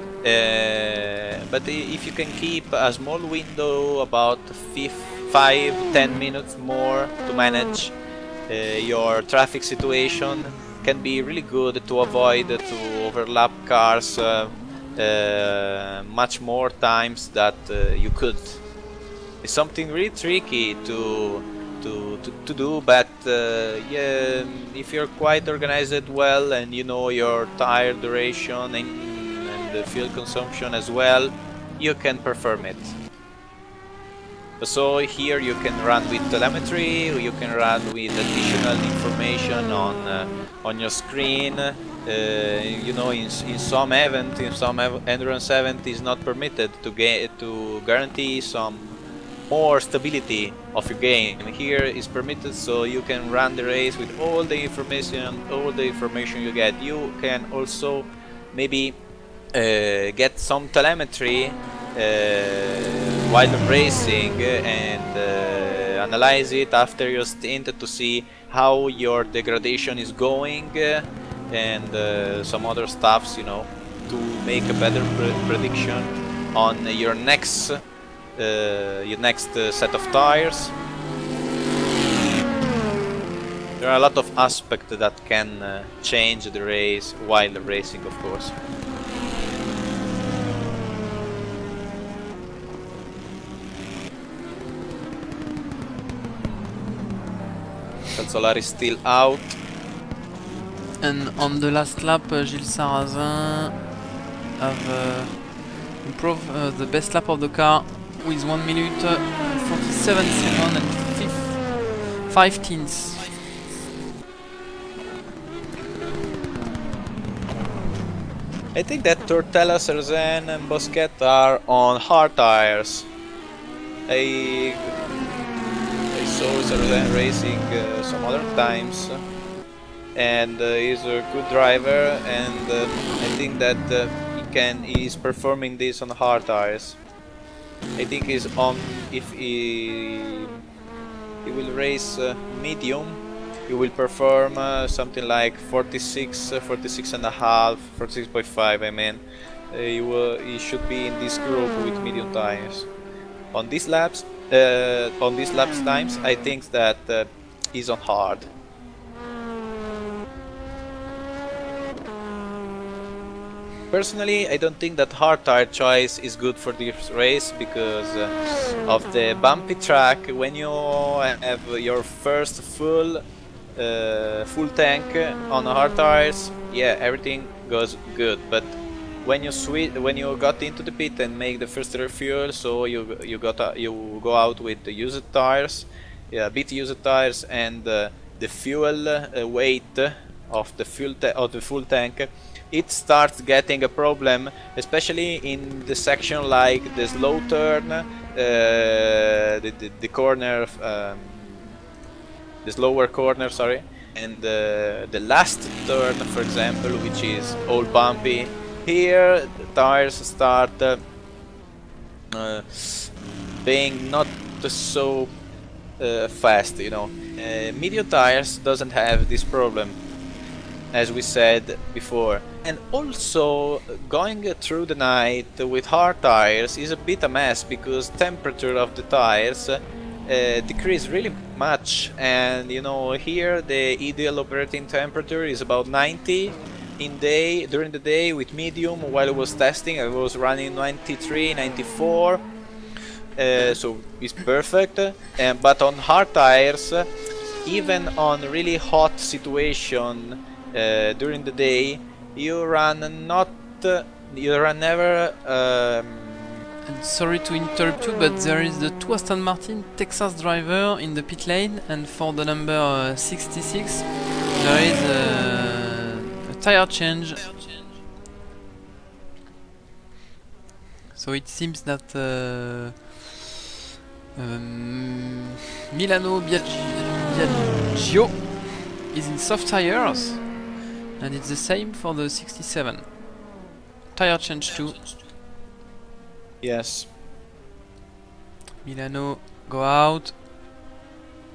But if you can keep a small window, about 5-10 minutes more to manage your traffic situation, can be really good to avoid to overlap cars much more times that you could. It's something really tricky to do, but yeah, if you're quite organized well and you know your tire duration and the fuel consumption as well, you can perform it. So here you can run with telemetry, you can run with additional information on your screen. You know, in some endurance event is not permitted to guarantee some more stability of your game. Here is permitted, so you can run the race with all the information you get. You can also maybe get some telemetry while racing and analyze it after your stint to see how your degradation is going and some other stuffs, you know, to make a better prediction on your next set of tires. There are a lot of aspects that can change the race while racing, of course. Calzolar is still out. And on the last lap, Gilles Sarrazin have improved the best lap of the car with 1 minute 47 seconds and 5 tenths. I think that Tortella, Sarrazin and Bosquet are on hard tires. I saw Sarrazin racing some other times, and he's a good driver, and I think that he is performing this on hard tires. I think he's on, if he will race medium, he will perform something like 46 and a half, 46.5. I mean, he should be in this group with medium tires. On these laps times, I think that he's on hard. Personally, I don't think that hard tire choice is good for this race because of the bumpy track. When you have your first full tank on hard tires, yeah, everything goes good. But when you got into the pit and make the first refuel, so you go out with the used tires, yeah, bit used tires, and the fuel weight of the full tank, it starts getting a problem, especially in the section like the slow turn, the corner, the slower corner, sorry, and the last turn, for example, which is all bumpy. Here the tires start being not so fast, you know. Medium tires doesn't have this problem, as we said before. And also, going through the night with hard tires is a bit a mess because temperature of the tires decrease really much, and you know, here the ideal operating temperature is about 90 during the day with medium. While I was testing, I was running 93, 94, so it's perfect. But on hard tires, even on really hot situation during the day, you run never And sorry to interrupt you, but there is the two Aston Martin Texas driver in the pit lane, and for the number 66 there is a tire change. So it seems that Milano Biagio is in soft tires, and it's the same for the 67. Tire change too. Yes. Milano, go out.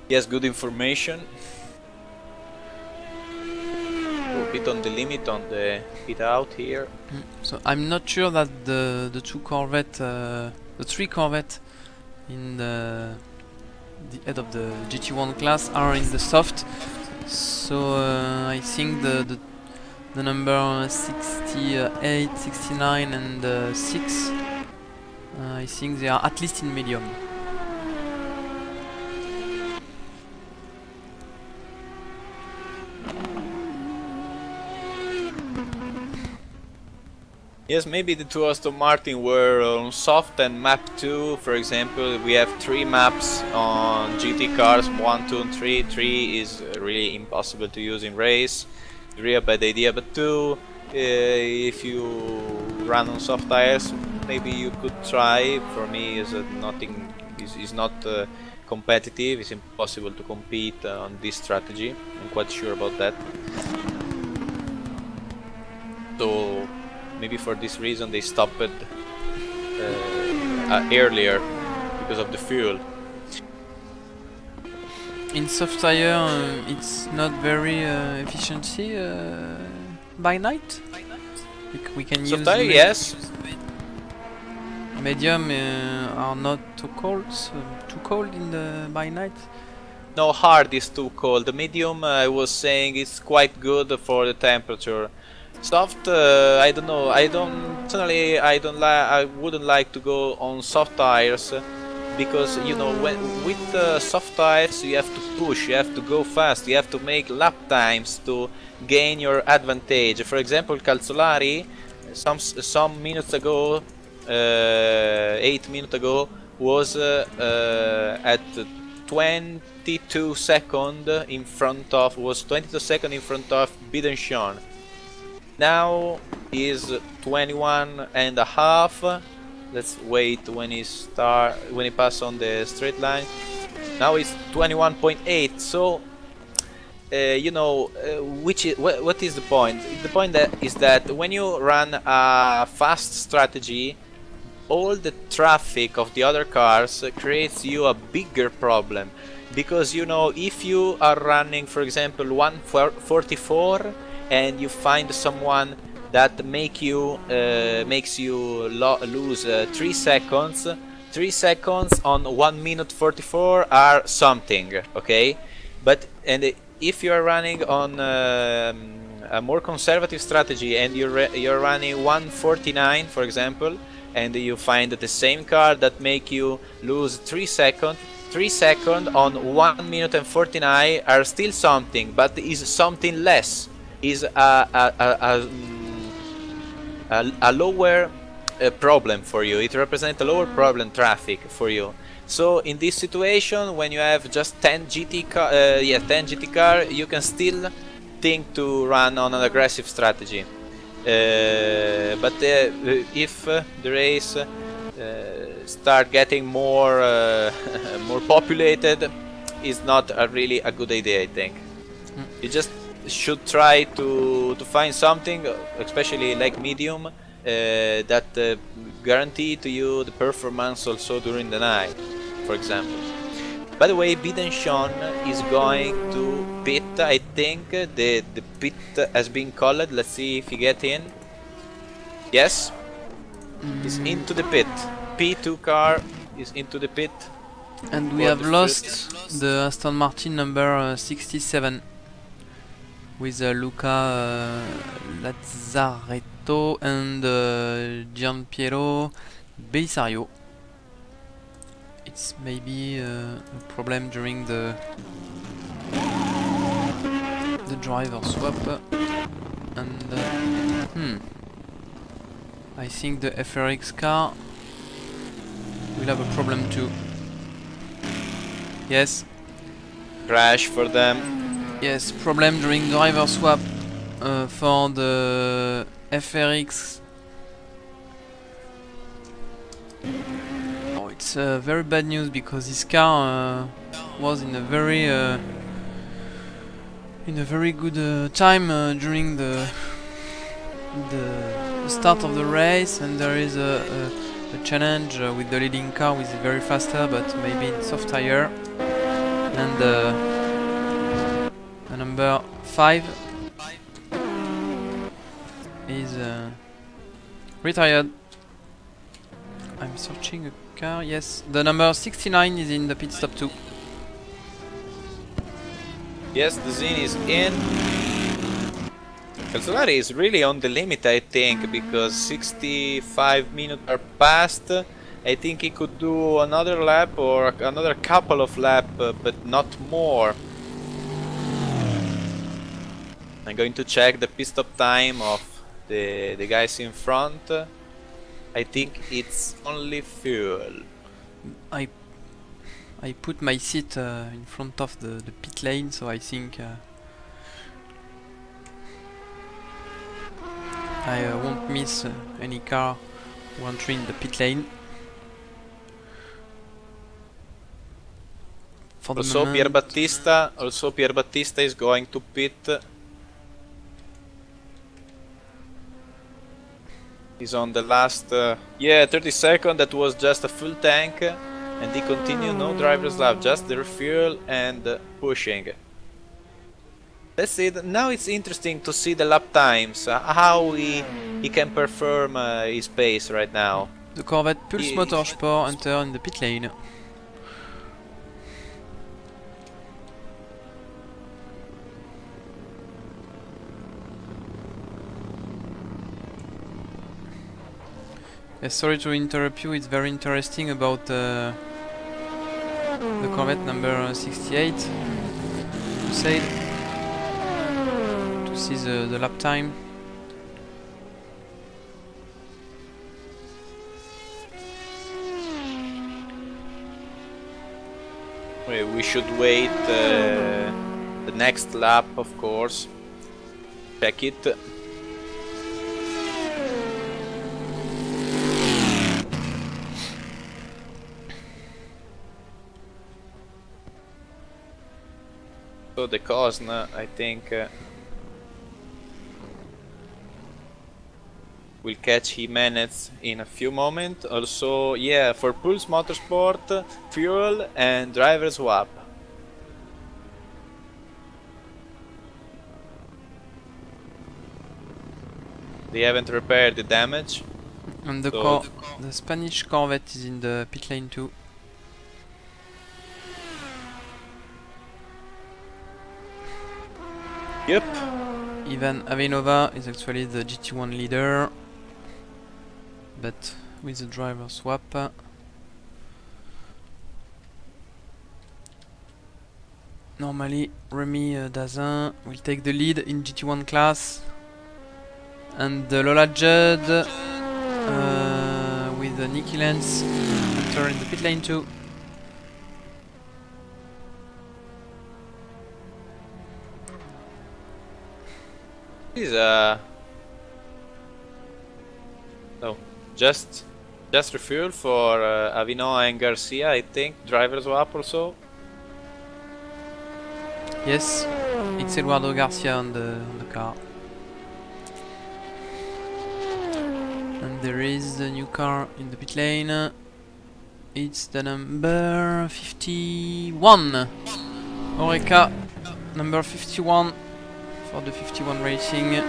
Yes, good information. A bit on the limit on the pit out here. So I'm not sure that the two Corvette, the three Corvette in the head of the GT1 class are in the soft. So I think the number 68, 69 and 6, I think they are at least in medium. Yes, maybe the two Aston Martin were on soft and map 2, for example. We have 3 maps on GT cars, 1, 2 and 3. 3 is really impossible to use in race. 3 a bad idea, but 2, if you run on soft tires, maybe you could try. For me, is nothing is not competitive. It's impossible to compete on this strategy. I'm quite sure about that. So maybe for this reason they stopped earlier because of the fuel. In soft tire, it's not very efficiency by night. We can Soft use tire, yes. Medium are not too cold, so too cold in the by night. No, hard is too cold. The medium, I was saying, is quite good for the temperature. Soft, I don't know. I wouldn't like to go on soft tires because you know with soft tires you have to push, you have to go fast, you have to make lap times to gain your advantage. For example, Calzolari, some minutes ago, 8 minutes ago, was at 22 seconds in front of of Bidenchon. Now is 21 and a half. Let's wait when he pass on the straight line. Now it's 21.8. So you know, what is the point? The point is that when you run a fast strategy, all the traffic of the other cars creates you a bigger problem, because you know, if you are running, for example, 144 and you find someone that makes you lose 3 seconds. 3 seconds on 1 minute 44 are something, okay? But if you are running on a more conservative strategy and you're running 149, for example, and you find the same car that make you lose 3 seconds. 3 seconds on 1 minute and 49 are still something, but is something less. Is a lower problem for you. It represents a lower problem traffic for you. So in this situation, when you have just 10 GT car, you can still think to run on an aggressive strategy. But if the race start getting more more populated, is not really a good idea, I think. You just should try to find something, especially like medium, that guarantee to you the performance also during the night, for example. By the way, Bidenchon is going to pit. I think the pit has been called. Let's see if he get in. Yes, he's into the pit. P2 car is into the pit. And we have lost the Aston Martin number 67 with Luca Lazzaretto and Gianpiero Belisario. It's maybe a problem during the driver swap, and I think the FRX car will have a problem too. Yes. Crash for them. Yes, problem during driver swap for the FRX. Oh, it's very bad news because this car was in a very good time during the start of the race, and there is a challenge with the leading car with very faster, but maybe in soft tire, and the number 5 is retired. I'm searching a car. Yes, the number 69 is in the pit stop too. Yes, the Zin is in. Calzolari is really on the limit, I think, because 65 minutes are past. I think he could do another lap or another couple of laps, but not more. I'm going to check the pit stop time of the guys in front. I think it's only fuel. I put my seat in front of the pit lane, so I think I won't miss any car entering the pit lane. For the Also, Pier Battista is going to pit. He's on the last 30 seconds. That was just a full tank, and he continued, no driver's lap, just the refuel and pushing. Let's see. Now it's interesting to see the lap times, how he can perform his pace right now. The Corvette Pulse Motorsport enter in the pit lane. Sorry to interrupt you, it's very interesting about the Corvette number 68. You said to see the lap time. We should wait the next lap, of course. Check it. So the Cosna, I think, will catch Jimenez in a few moments. Also, yeah, for Pulse Motorsport, fuel and driver swap. They haven't repaired the damage. And the Spanish Corvette is in the pit lane too. Yep. Ivan Avenova is actually the GT1 leader, but with the driver swap. Normally, Remy Dazin will take the lead in GT1 class, and Lola Judd with Nicky Lance enter in the pit lane too. Is no, just refuel for Avino and Garcia, I think. Driver swap also. Yes, it's Eduardo Garcia on the car. And there is a new car in the pit lane. It's the number 51. Oreca, number 51 for the 51 Racing.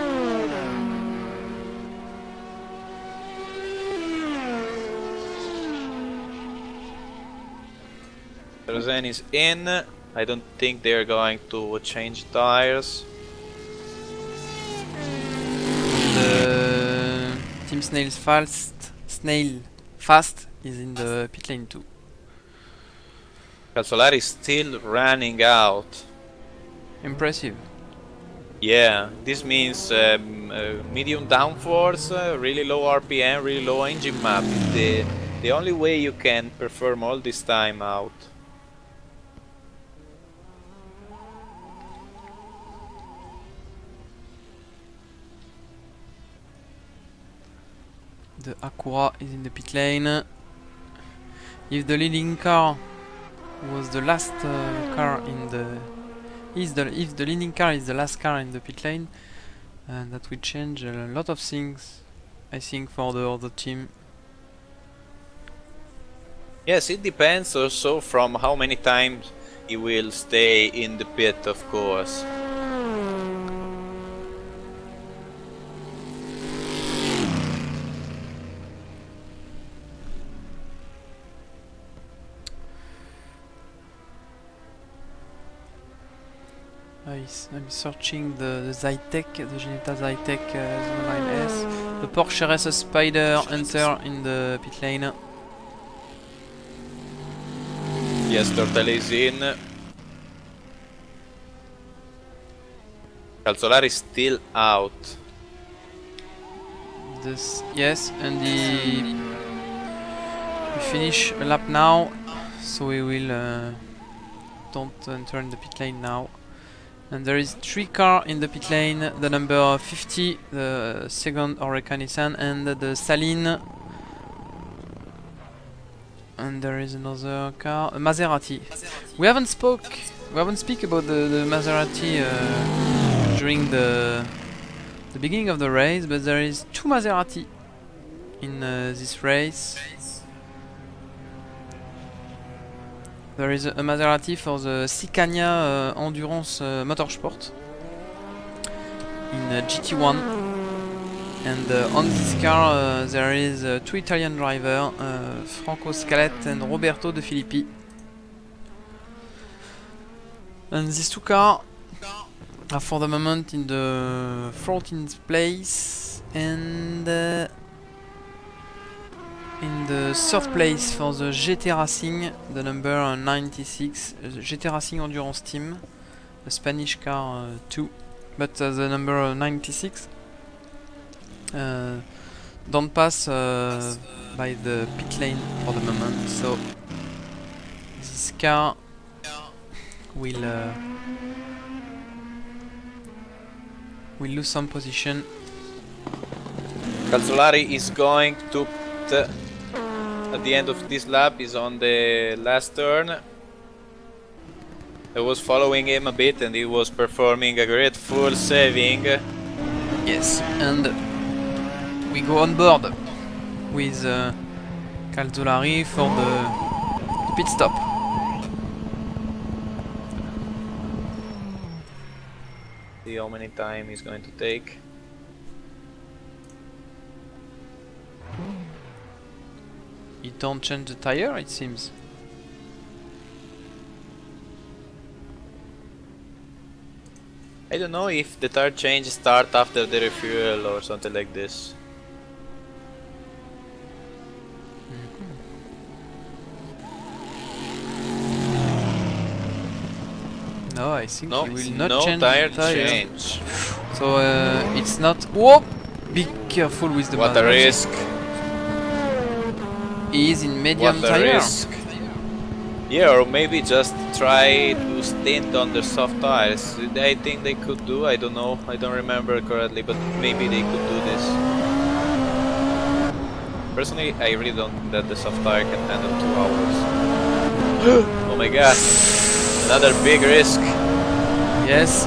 Rosen is in. I don't think they're going to change tires. The Team Snail Fast is in the pit lane too. Calzolari is still running out. Impressive. Yeah, this means medium downforce, really low RPM, really low engine map. The The only way you can perform all this time out. The Acura is in the pit lane. If the leading car was the last car in the... if the leading car is the last car in the pit lane, that will change a lot of things, I think, for the other team. Yes, it depends also from how many times he will stay in the pit, of course. I'm searching the Zytec, the Ginetta Zytec 09S. The Porsche RS Spider enter in the pit lane. Yes, Tortelli is in. Calzolari is still out. Yes, and we finish a lap now, so we will don't enter in the pit lane now. And there is 3 cars in the pit lane, the number 50, the second Oreca Nissan, and the Saline. And there is another car, a Maserati. We haven't speak about the Maserati during the beginning of the race, but there is 2 Maserati in this race. There is a Maserati for the Scania Endurance Motorsport in GT1, and on this car there is 2 Italian drivers, Franco Scalette and Roberto De Filippi. And these 2 cars are for the moment in the 14th place and in the 3rd place for the GT Racing, the number 96, GT Racing Endurance Team, a Spanish car too, but the number 96 don't pass by the pit lane for the moment, so this car will lose some position. Calzolari is going to at the end of this lap, is on the last turn. I was following him a bit and he was performing a great full saving. Yes, and we go on board with Calzolari for the pit stop. See how many time he's going to take. You don't change the tire, it seems. I don't know if the tire change start after the refuel or something like this. No, I think No, he will not no change tire the tire. change. So it's not... Whoa! Be careful with the What a Maserati. risk. He is in medium What a tire. risk. Yeah, or maybe just try to stint on the soft tires. I think they could do, I don't know, I don't remember correctly, but maybe they could do this. Personally, I really don't think that the soft tire can handle 2 hours. Oh my god, another big risk. Yes.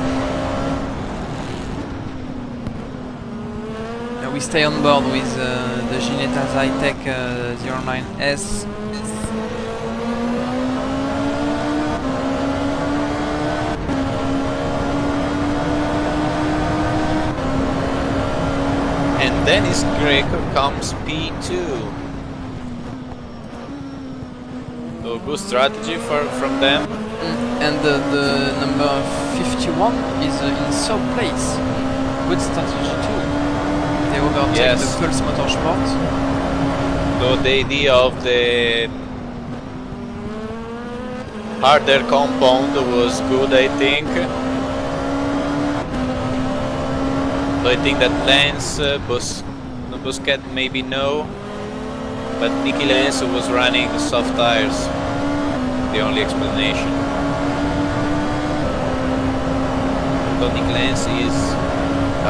Now we stay on board with the Ginetta Zytec 09S. And then his Greco comes P2. So good strategy from them. And the number 51 is in 3rd place. Good strategy too. They overtake the Pulse Motorsport. So the idea of the harder compound was good, I think. So I think that Lance, Busquets maybe no. But Nicky Lenz was running soft tires. The only explanation. So Nicky Lenz is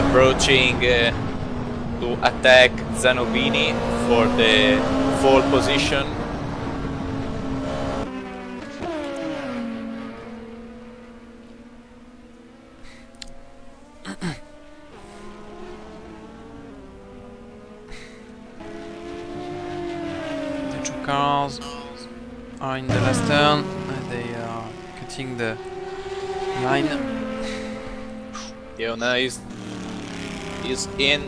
approaching to attack Zanobini for the pole position. The two cars are in the last turn and they are cutting the line. Yona is in,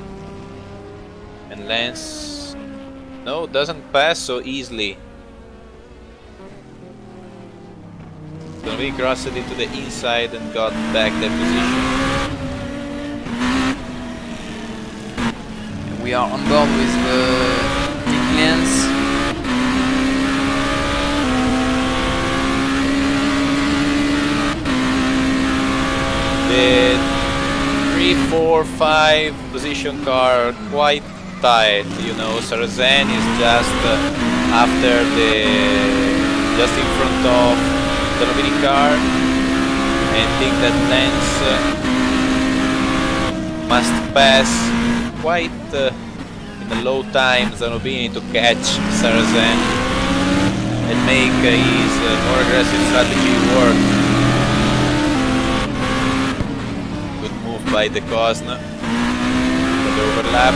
and Lance doesn't pass so easily. So we crossed it into the inside and got back the position. And we are on board with the Nick Lenz. The 3, 4, 5 position car are quite tight, you know. Sarrazin is just after just in front of the Nobini car. I think that Lance must pass quite in the low time Zanobini to catch Sarrazin and make his more aggressive strategy work. By the Cosna for the overlap.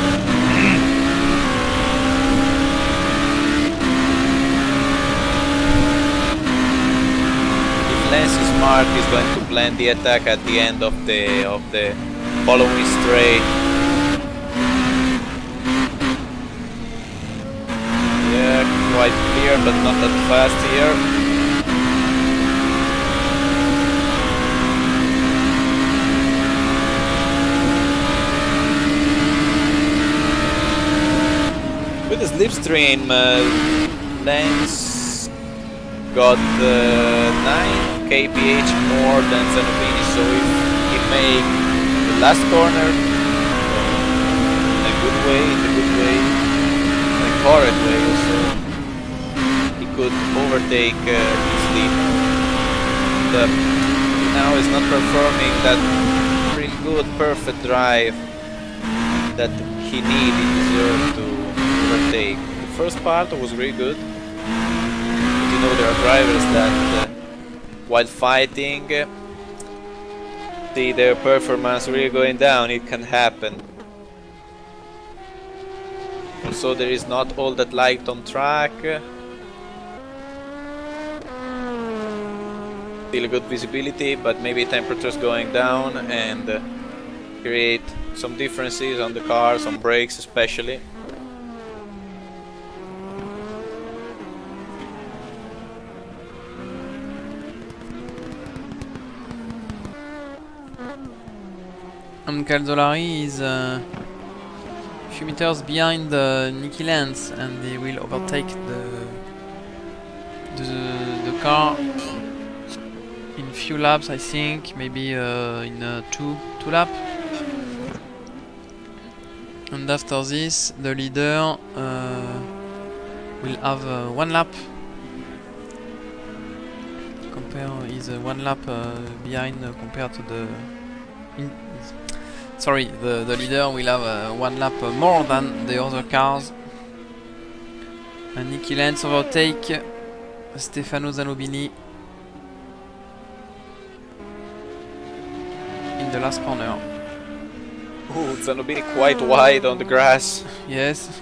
If Lance is smart, he's going to plan the attack at the end of the following straight. Yeah, quite clear, but not that fast here. With the slipstream, Lance got 9 kph more than Zanobini, so if he make the last corner in a good way, in a correct way also, he could overtake easily. But now he's not performing that really good, perfect drive that he deserved to overtake. The first part was really good. But you know, there are drivers that while fighting see their performance really going down. It can happen. Also, there is not all that light on track. Still good visibility, but maybe temperatures going down and create some differences on the cars, on brakes especially. And Calzolari is a few meters behind Nicky Lenz, and he will overtake the car in few laps, I think, maybe in two lap. And after this, the leader will have 1 lap. Is 1 lap behind compared to the. Sorry, the leader will have 1 lap more than the other cars. And Nicky Lenz overtake Stefano Zanobini in the last corner. Ooh, Zanobini quite wide on the grass. Yes.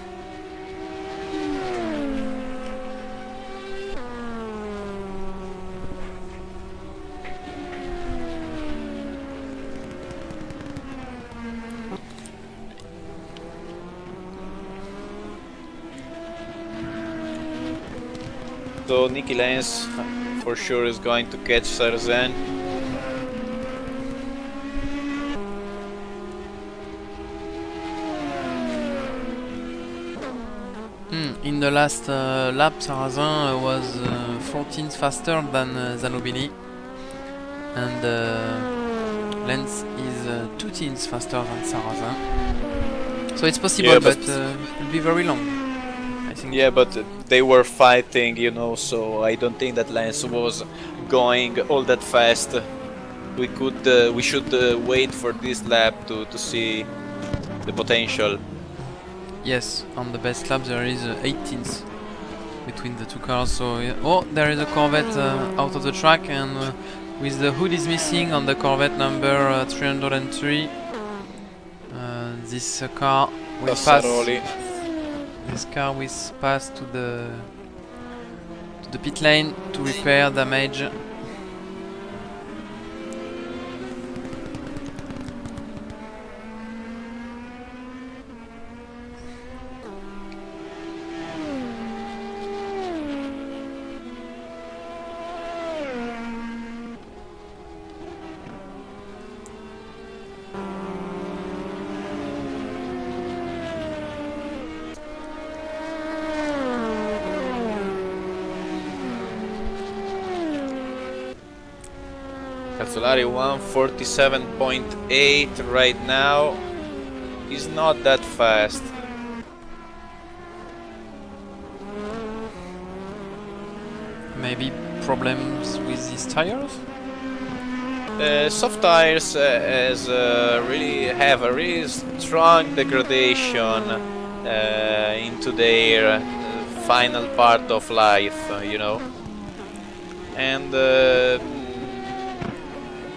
So Nicky Lenz for sure is going to catch Sarrazin. In the last lap, Sarrazin was 14th faster than Zanobini, and Lenz is 2 tenths faster than Sarrazin. So it's possible, Yeah, but it will be very long. I think. Yeah, but they were fighting, you know, so I don't think that Lance was going all that fast. We should wait for this lap to see the potential. Yes, on the best lap there is 18th between the two cars. So oh, there is a Corvette out of the track, and with the hood is missing on the Corvette number 303. This car will pass. This car will pass to the pit lane to repair damage. Calzolari 147.8 right now. He's not that fast. Maybe problems with these tires? Soft tires really have a really strong degradation into their final part of life, you know, and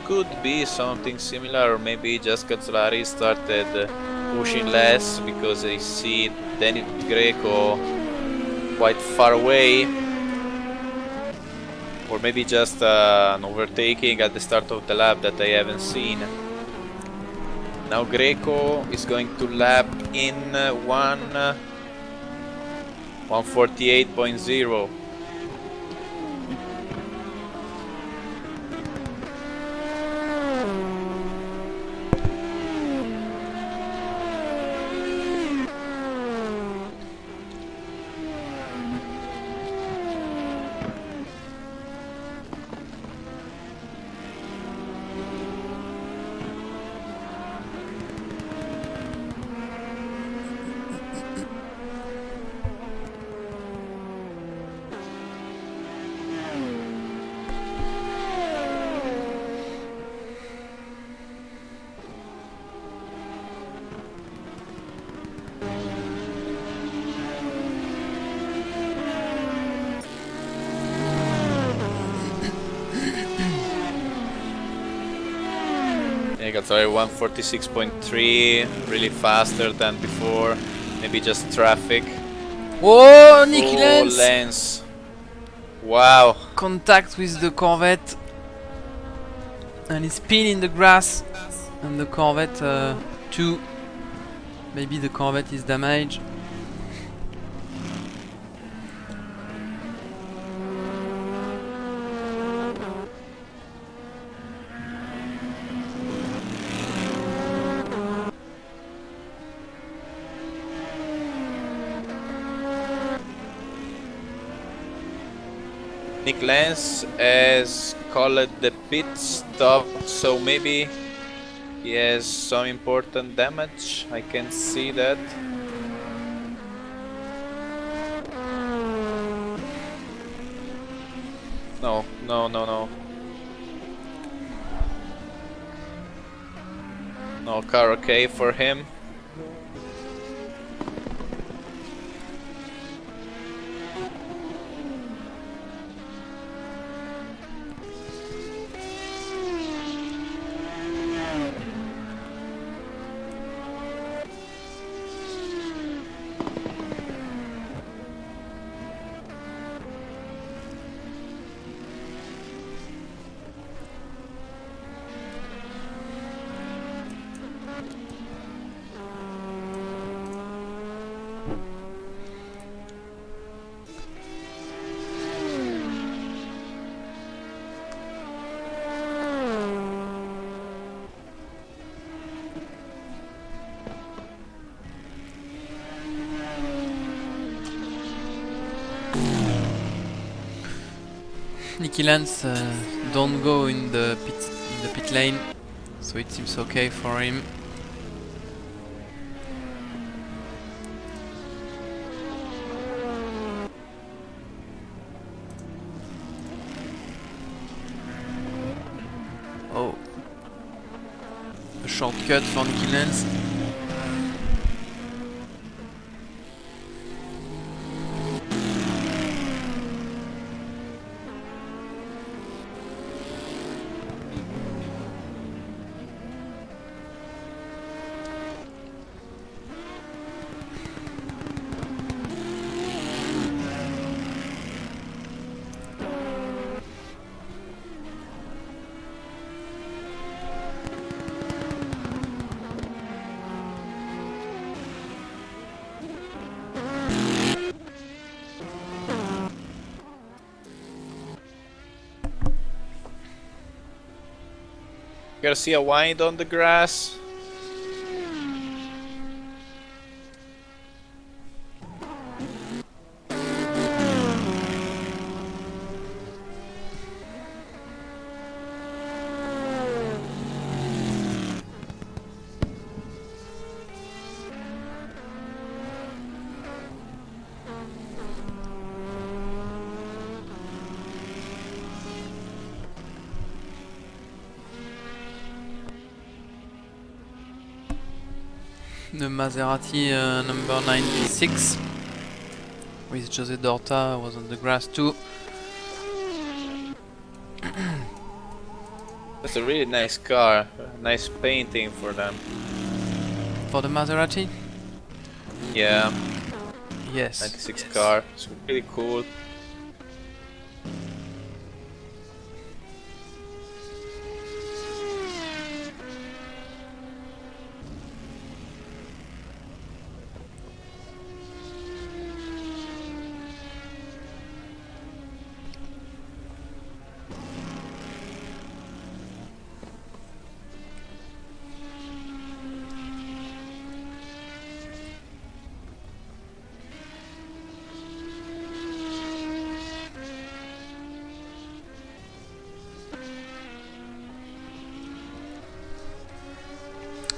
could be something similar, or maybe just Calzolari started pushing less because they see Danny Greco quite far away, or maybe just an overtaking at the start of the lap that I haven't seen. Now Greco is going to lap in 148.0. Sorry, 146.3, really faster than before. Maybe just traffic. Oh, Nicky Lance! Lance! Wow! Contact with the Corvette, and he's pinned in the grass, and the Corvette too. Maybe the Corvette is damaged. Nick Lance has called the pit stop, so maybe he has some important damage. I can see that. No. No car okay for him. Nicky Lance don't go in the pit lane, so it seems okay for him. cut for Nicky Lenz. Garcia wind on the grass. The Maserati number 96 with Jose Dorta was on the grass too. That's a really nice car. Nice painting for them. For the Maserati? Yeah. Yes. 96 car. It's really cool.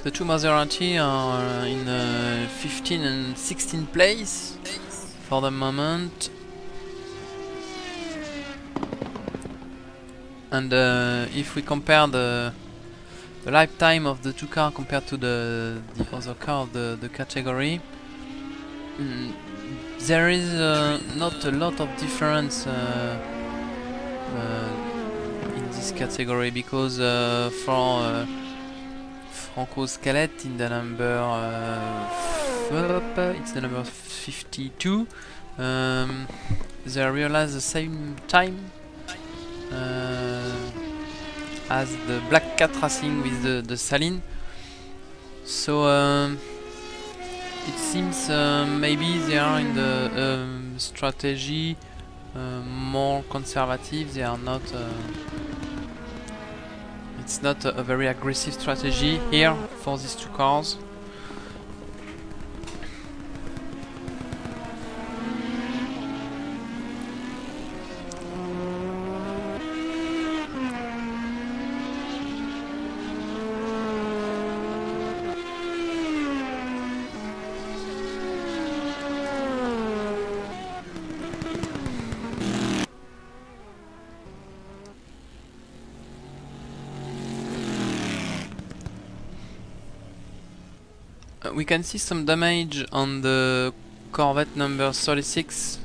The two Maserati are in 15 and 16 place for the moment. And if we compare the lifetime of the two cars compared to the other car of the category, there is not a lot of difference in this category, because for Franco Scalette in the number it's the number 52, they realize the same time as the Black Cat Racing with the Saline. So it seems maybe they are in the strategy more conservative. They are not. It's not a very aggressive strategy here for these two cars. We can see some damage on the Corvette number 36.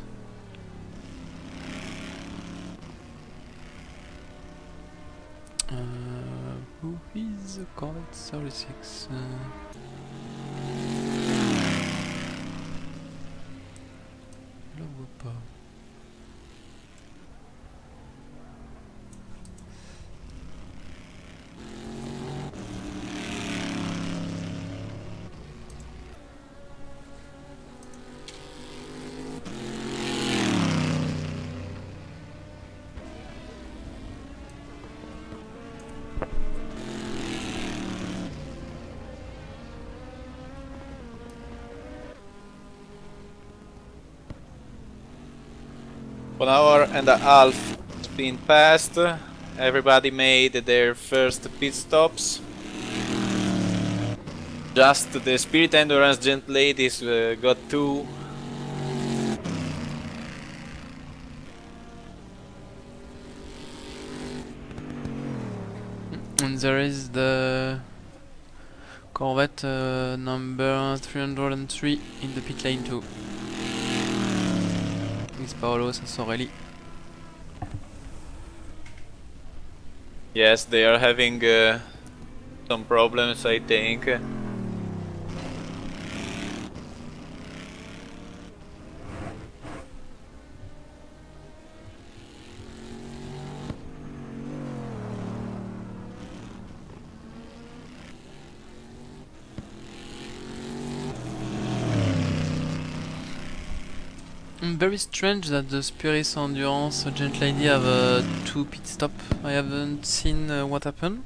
Who is the Corvette 36? Je le vois pas. An hour and a half has been passed. Everybody made their first pit stops. Just the Spirit Endurance Gent ladies got 2. And there is the Corvette number 303 in the pit lane too. With Paolo Sassorelli. Yes, they are having some problems, I think. Very strange that the Spiris Endurance Gent Lady have 2 pit stop. I haven't seen what happened.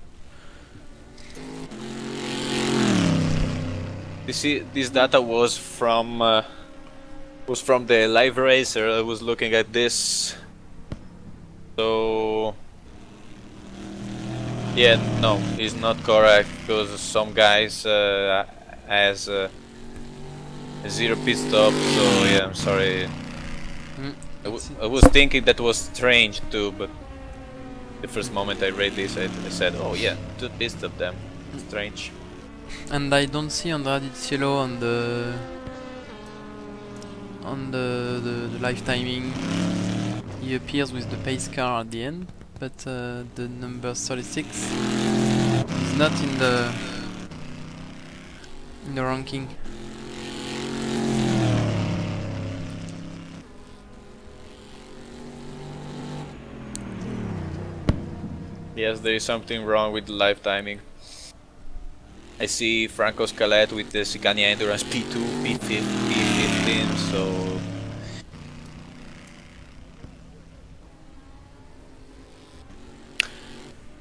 This data was from the live racer. I was looking at this. So yeah, no, it's not correct because some guys has 0 pit stop. So yeah, I'm sorry. I was thinking that was strange too, but the first moment I read this, I said, "Oh yeah, 2 pit stop them." Strange. And I don't see Andrade Cielo on the live timing. He appears with the pace car at the end, but the number 36 is not in the ranking. Yes, there is something wrong with the live timing. I see Franco Scalette with the Scania Endurance P2, P15, so...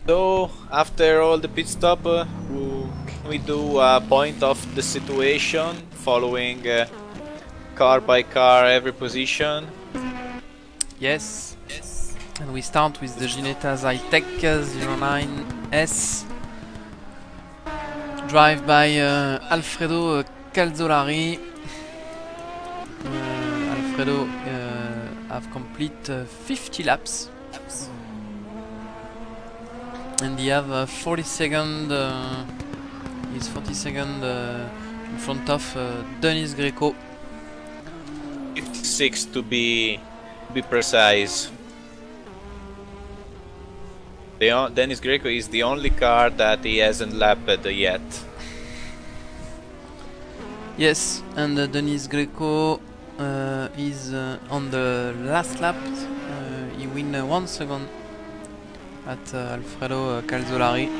So, after all the pit stop, can we do a point of the situation, following car by car every position? Yes. And we start with the Ginetta Zytec 09S. Drive by Alfredo Calzolari. Alfredo have complete 50 laps. And he have 40 seconds. He's 40 seconds in front of Denis Greco. 56 to be precise. Denis Greco is the only car that he hasn't lapped yet. Yes, and Denis Greco is on the last lap. He win 1 second at Alfredo Calzolari.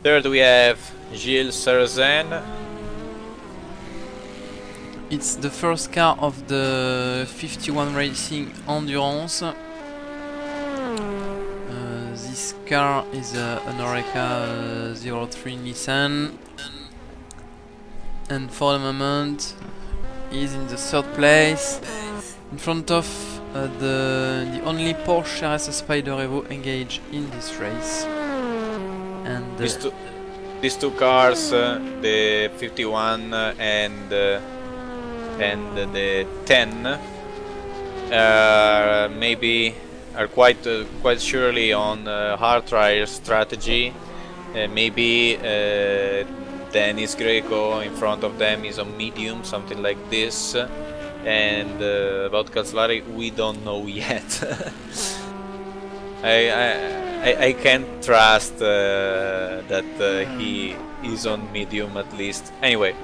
Third we have Gilles Sarrazin. It's the first car of the 51 Racing Endurance. This car is an Oreca 03 Nissan, and for the moment is in the 3rd place, in front of the only Porsche RS Spider Evo engaged in this race. And these two cars, the 51 and the 10, maybe are quite surely on hard tire strategy. Maybe Denis Greco in front of them is on medium, something like this. And about Calzolari, we don't know yet. I can't trust that he is on medium at least. Anyway,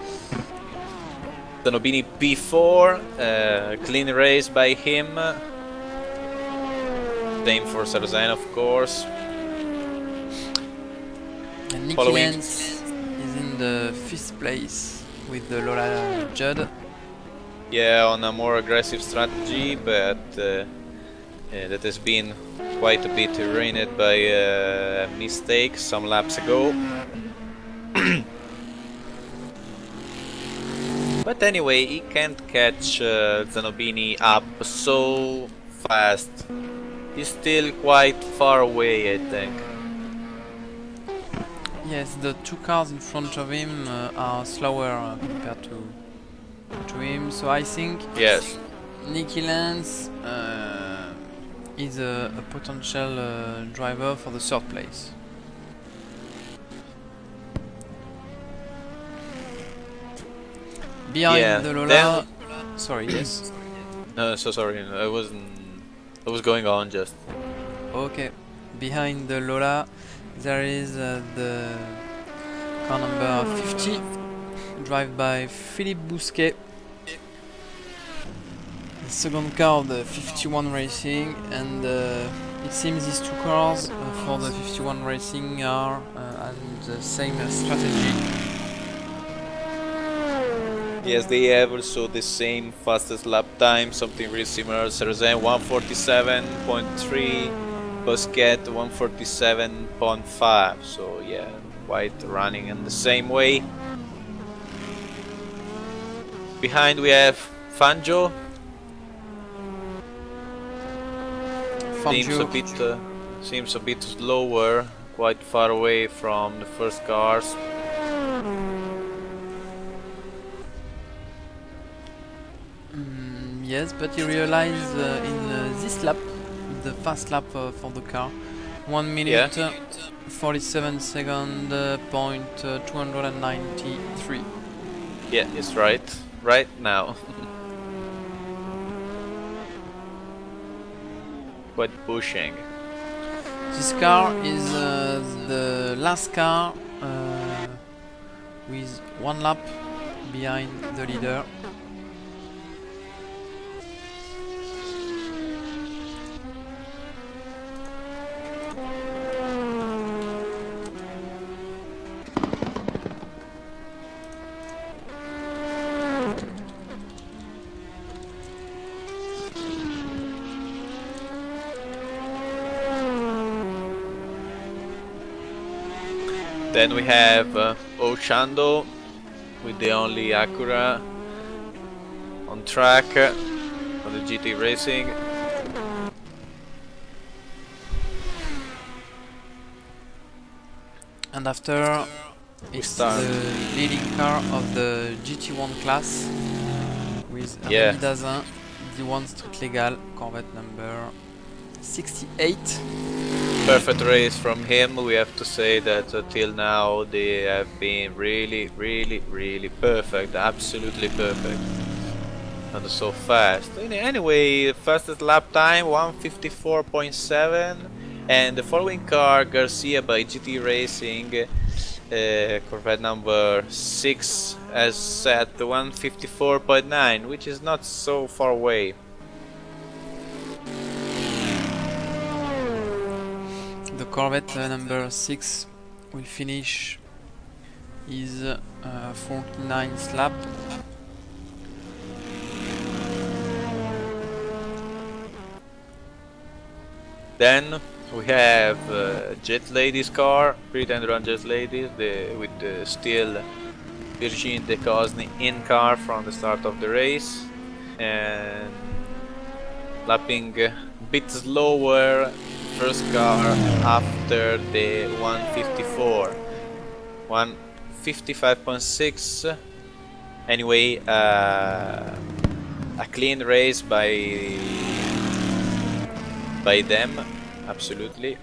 Zanobini P4, clean race by him. Same for Sarrazin, of course. And Nicky Lenz is in the 5th place with the Lola Judd. Yeah, on a more aggressive strategy, but that has been quite a bit ruined by a mistake some laps ago. But anyway, he can't catch Zanobini up so fast. He's still quite far away, I think. Yes, the 2 cars in front of him are slower compared to him, so I think yes, Nicky Lenz is a potential driver for the third place. Behind the Lola. Sorry, yes. No, so sorry. I was going on just. Okay. Behind the Lola, there is the car number 50, driven by Philippe Bousquet. The second car of the 51 Racing, and it seems these two cars for the 51 Racing are on the same strategy. Yes, they have also the same fastest lap time, something really similar. Sarrazin 147.3, Busquet 147.5. So yeah, quite running in the same way. Behind we have Fangio. Seems a bit slower, quite far away from the first cars. Yes, but you realize in this lap, the fast lap for the car, 1 minute 47 second point 293. Yeah, it's right now. Quite pushing. This car is the last car with 1 lap behind the leader. Then we have Ochando with the only Acura on track for the GT Racing. And after, it's the leading car of the GT1 class with Rémi Dazin, D1 Street Legal, Corvette number 68. Perfect race from him. We have to say that till now they have been really perfect, absolutely perfect, and so fast. Anyway, fastest lap time 154.7, and the following car, Garcia by GT Racing, Corvette number 6, has set 154.9, which is not so far away. The Corvette number 6 will finish his 49th lap. Then we have Jet Ladies car, Pretty and Run Jet Ladies, with the still Virginie de Cosny in car from the start of the race, and lapping a bit slower. First car after the 154, 155.6. Anyway, a clean race by them, absolutely.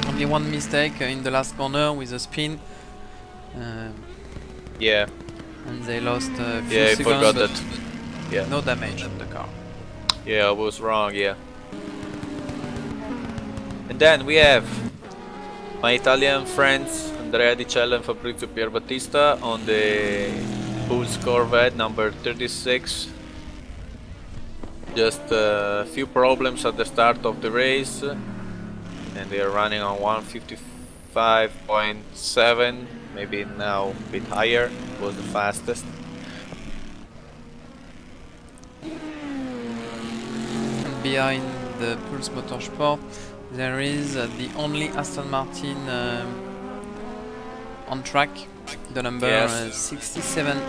Only one mistake in the last corner with a spin. Yeah. And they lost a few seconds. Yeah, I forgot that. Yeah. No damage on the car. Yeah, I was wrong, yeah. And then we have my Italian friends Andrea Di Cella and Fabrizio Pierbattista on the Bulls Corvette number 36. Just a few problems at the start of the race, and they are running on 155.7, maybe now a bit higher. It was the fastest. Behind the Pulse Motorsport, there is the only Aston Martin on track, the number 67,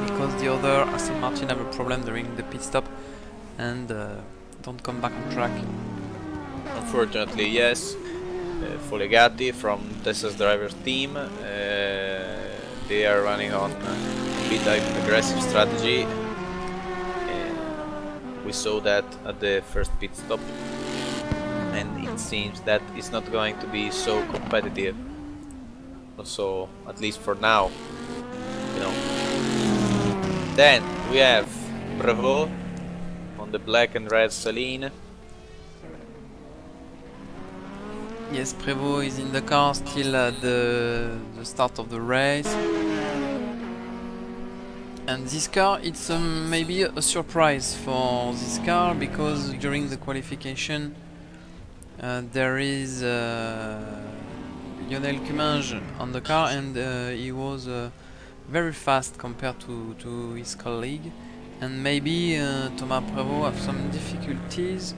because the other Aston Martin have a problem during the pit stop and don't come back on track. Unfortunately, yes. Folegatti from Tessa's driver's team, they are running on a bit aggressive strategy. We saw that at the first pit stop, and it seems that it's not going to be so competitive. So at least for now, you know. Then we have Bravo on the black and red Saline. Yes, Prevost is in the car still at the start of the race. And this car, it's maybe a surprise for this car, because during the qualification there is Lionel Cummings on the car, and he was very fast compared to his colleague, and maybe Thomas Prévost have some difficulties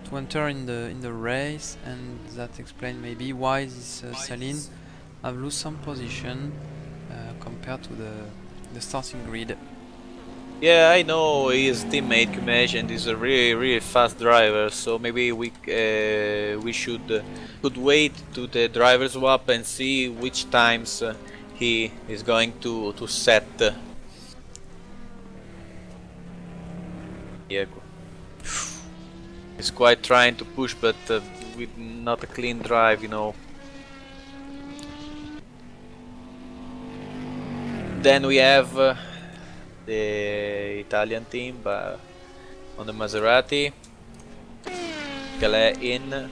to enter in the race, and that explains maybe why this Saline have lost some position compared to the starting grid. Yeah, I know his teammate Kumesh and is a really fast driver, so maybe we should could wait to the driver swap and see which times he is going to set. Yeah, he's quite trying to push, but with not a clean drive, you know. Then we have the Italian team on the Maserati, Calais in,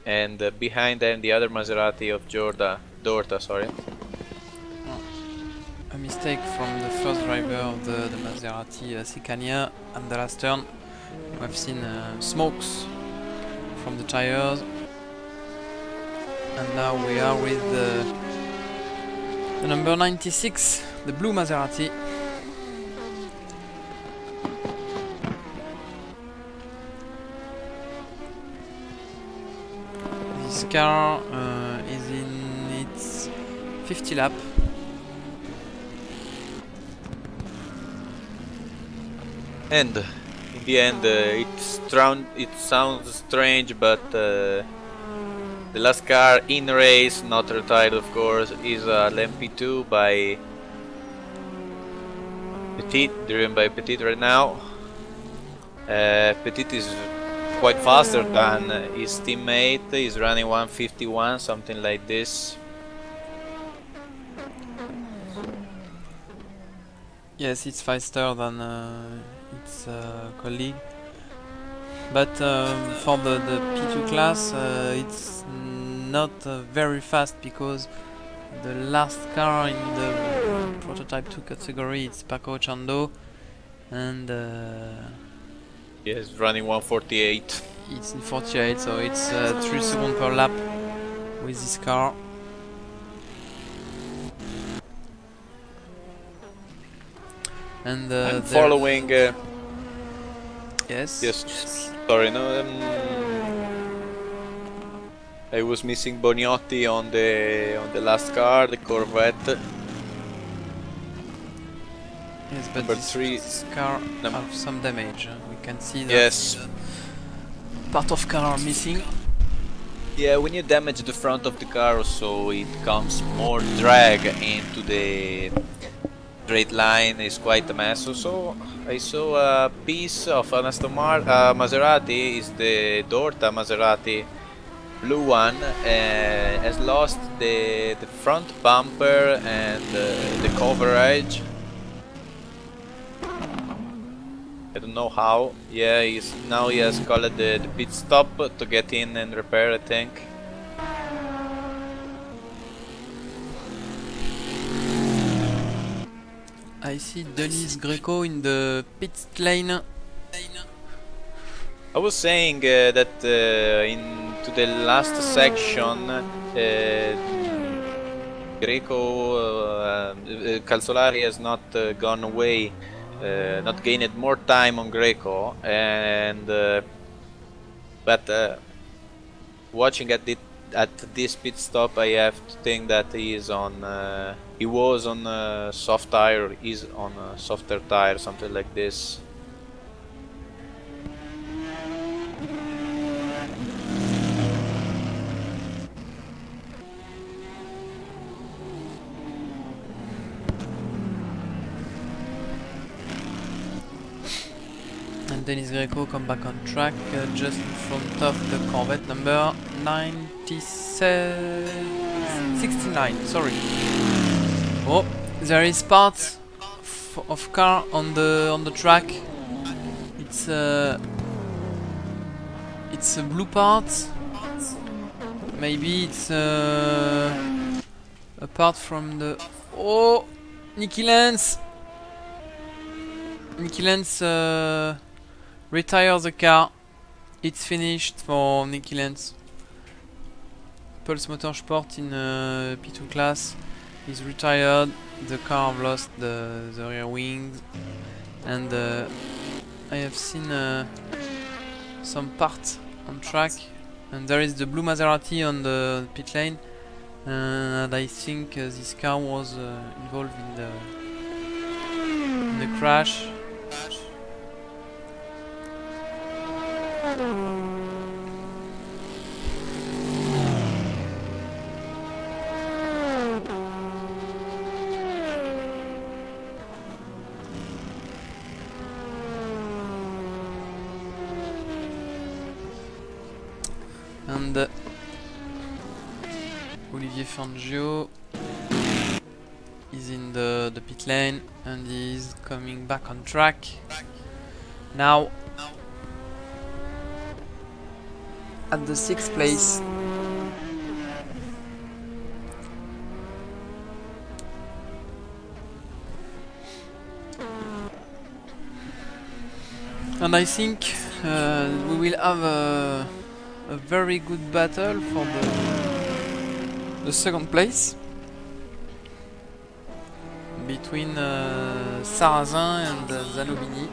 and behind them the other Maserati of Dorta, sorry. A mistake from the first driver of the Maserati Scania at the last turn. We've seen smokes from the tires, and now we are with the number 96, the blue Maserati. This car is in its 50th lap. And in the end, it sounds strange, but the last car in race, not retired of course, is LMP2 by Petit, driven by Petit right now. Petit is quite faster than his teammate. He's running 151, something like this. Yes, it's faster than its colleague, but for the P2 class it's not very fast, because the last car in the prototype 2 category is Paco Chando, and yes, running 148. It's in 48, so it's 3 seconds per lap with this car. And I'm following. Yes. Yes. Sorry, no. I was missing Boniotti on the last car, the Corvette. Yes, but this car have some damage. We can see that. Yes. Part of car missing. Yeah, when you damage the front of the car, so it comes more drag into the straight line. Is quite a mess. So I saw a piece of an Maserati. Is the Dorta Maserati, blue one, has lost the front bumper and the coverage. I don't know how. Yeah, now he has called the pit stop to get in and repair, I think. I see Denise Greco in the pit lane. I was saying that into the last section, Greco, Calzolari has not gone away, not gained more time on Greco, and but watching at this pit stop, I have to think that he was on soft tire, is on a softer tire, something like this. Denis Greco come back on track just in front of the Corvette number 69. Sorry. Oh, there is parts of car on the track. It's a blue part. Maybe it's apart from the... Oh! Nicky Lance! Nicky Lance retires the car. It's finished for Nicky Lance. Pulse Motorsport in P2 class is retired. The car have lost the rear wings. And I have seen some parts on track. And there is the blue Maserati on the pit lane. And I think this car was involved in the crash. And Olivier Fangio is in the pit lane and is coming back on track now at the 6th place. And I think we will have a very good battle for the 2nd place between Sarrazin and Zanobini.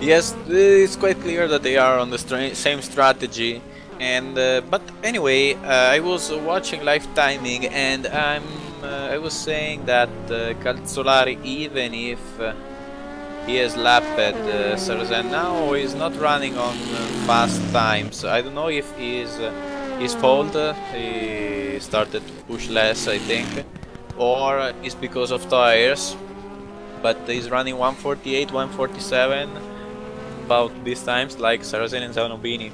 Yes, it's quite clear that they are on the same strategy, and but anyway, I was watching live timing, and I was saying that Calzolari, even if he has lapped Sarrazin now, is not running on fast times. I don't know if it's his fault. He started to push less, I think, or it's because of tires. But he's running 148, 147 about these times, like Sarrazin and Zanobini.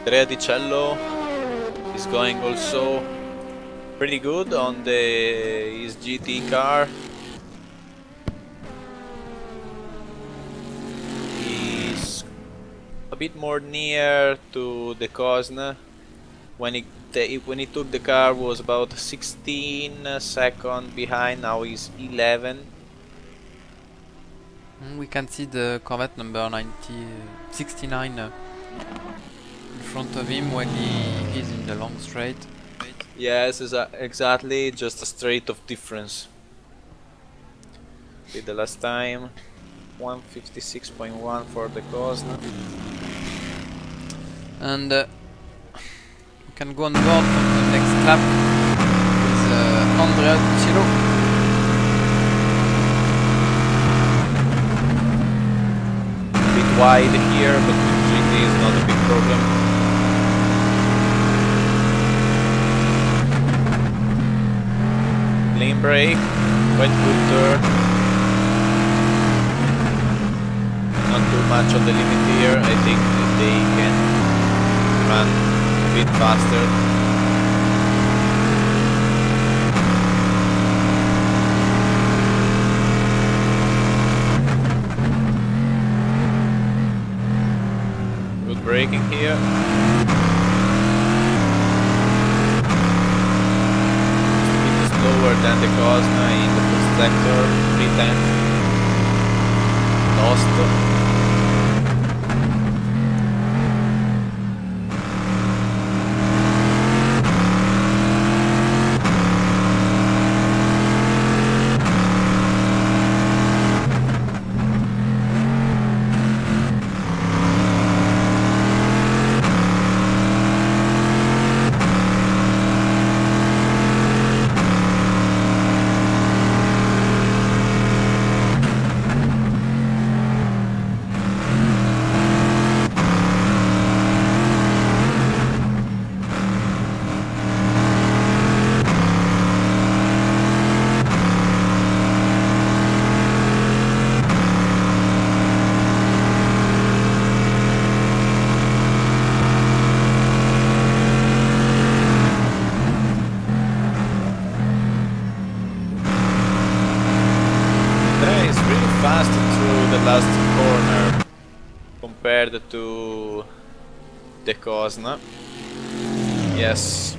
Andrea Di Cello is going also pretty good on his GT car. He's a bit more near to the Cosne. When he took the car was about 16 seconds behind. Now he's 11. We can see the Corvette number 69 in front of him when he is in the long straight. Yes, exactly, just a straight of difference. With the last time, 156.1 for the Cosne. And we can go on board for the next lap with Andrea Di Cello. A bit wide here, but with GT is not a big problem. Lane brake, quite good turn. Not too much on the limit here. I think that they can run a bit faster. Good braking here. Lower than the Cosne in the first sector, 3/10. Lost. fast through the last corner compared to the Cosna. Yes.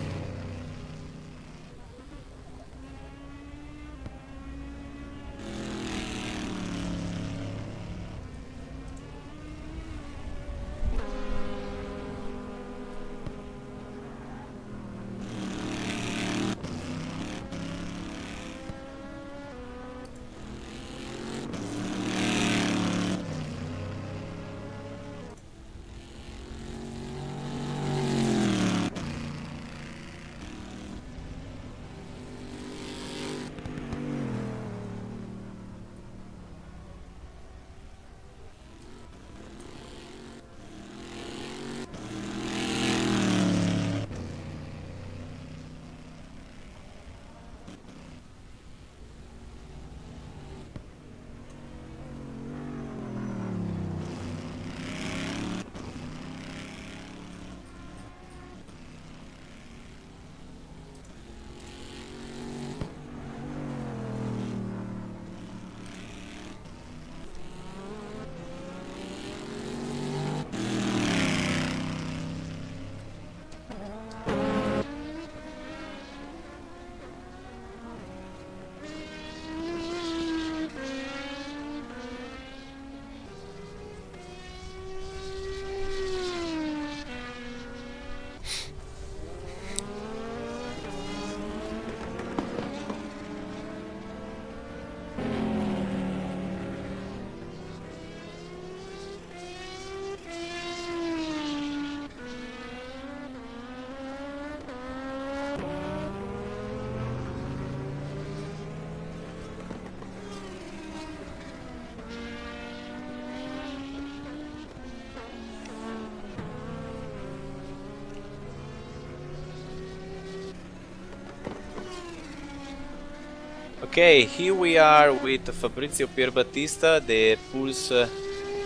Okay, here we are with Fabrizio Pierbattista, the Pulse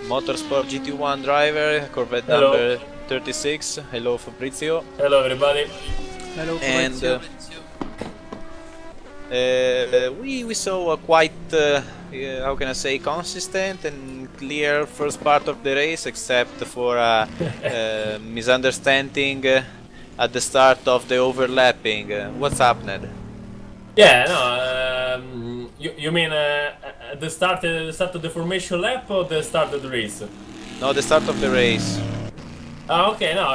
Motorsport GT1 driver, Corvette Hello. number 36. Hello, Fabrizio. Hello, everybody. Hello, And Fabrizio. we saw a quite, how can I say, consistent and clear first part of the race, except for a misunderstanding at the start of the overlapping. What's happened? Yeah, no, you mean the start of the formation lap or the start of the race? No, the start of the race. Okay, no,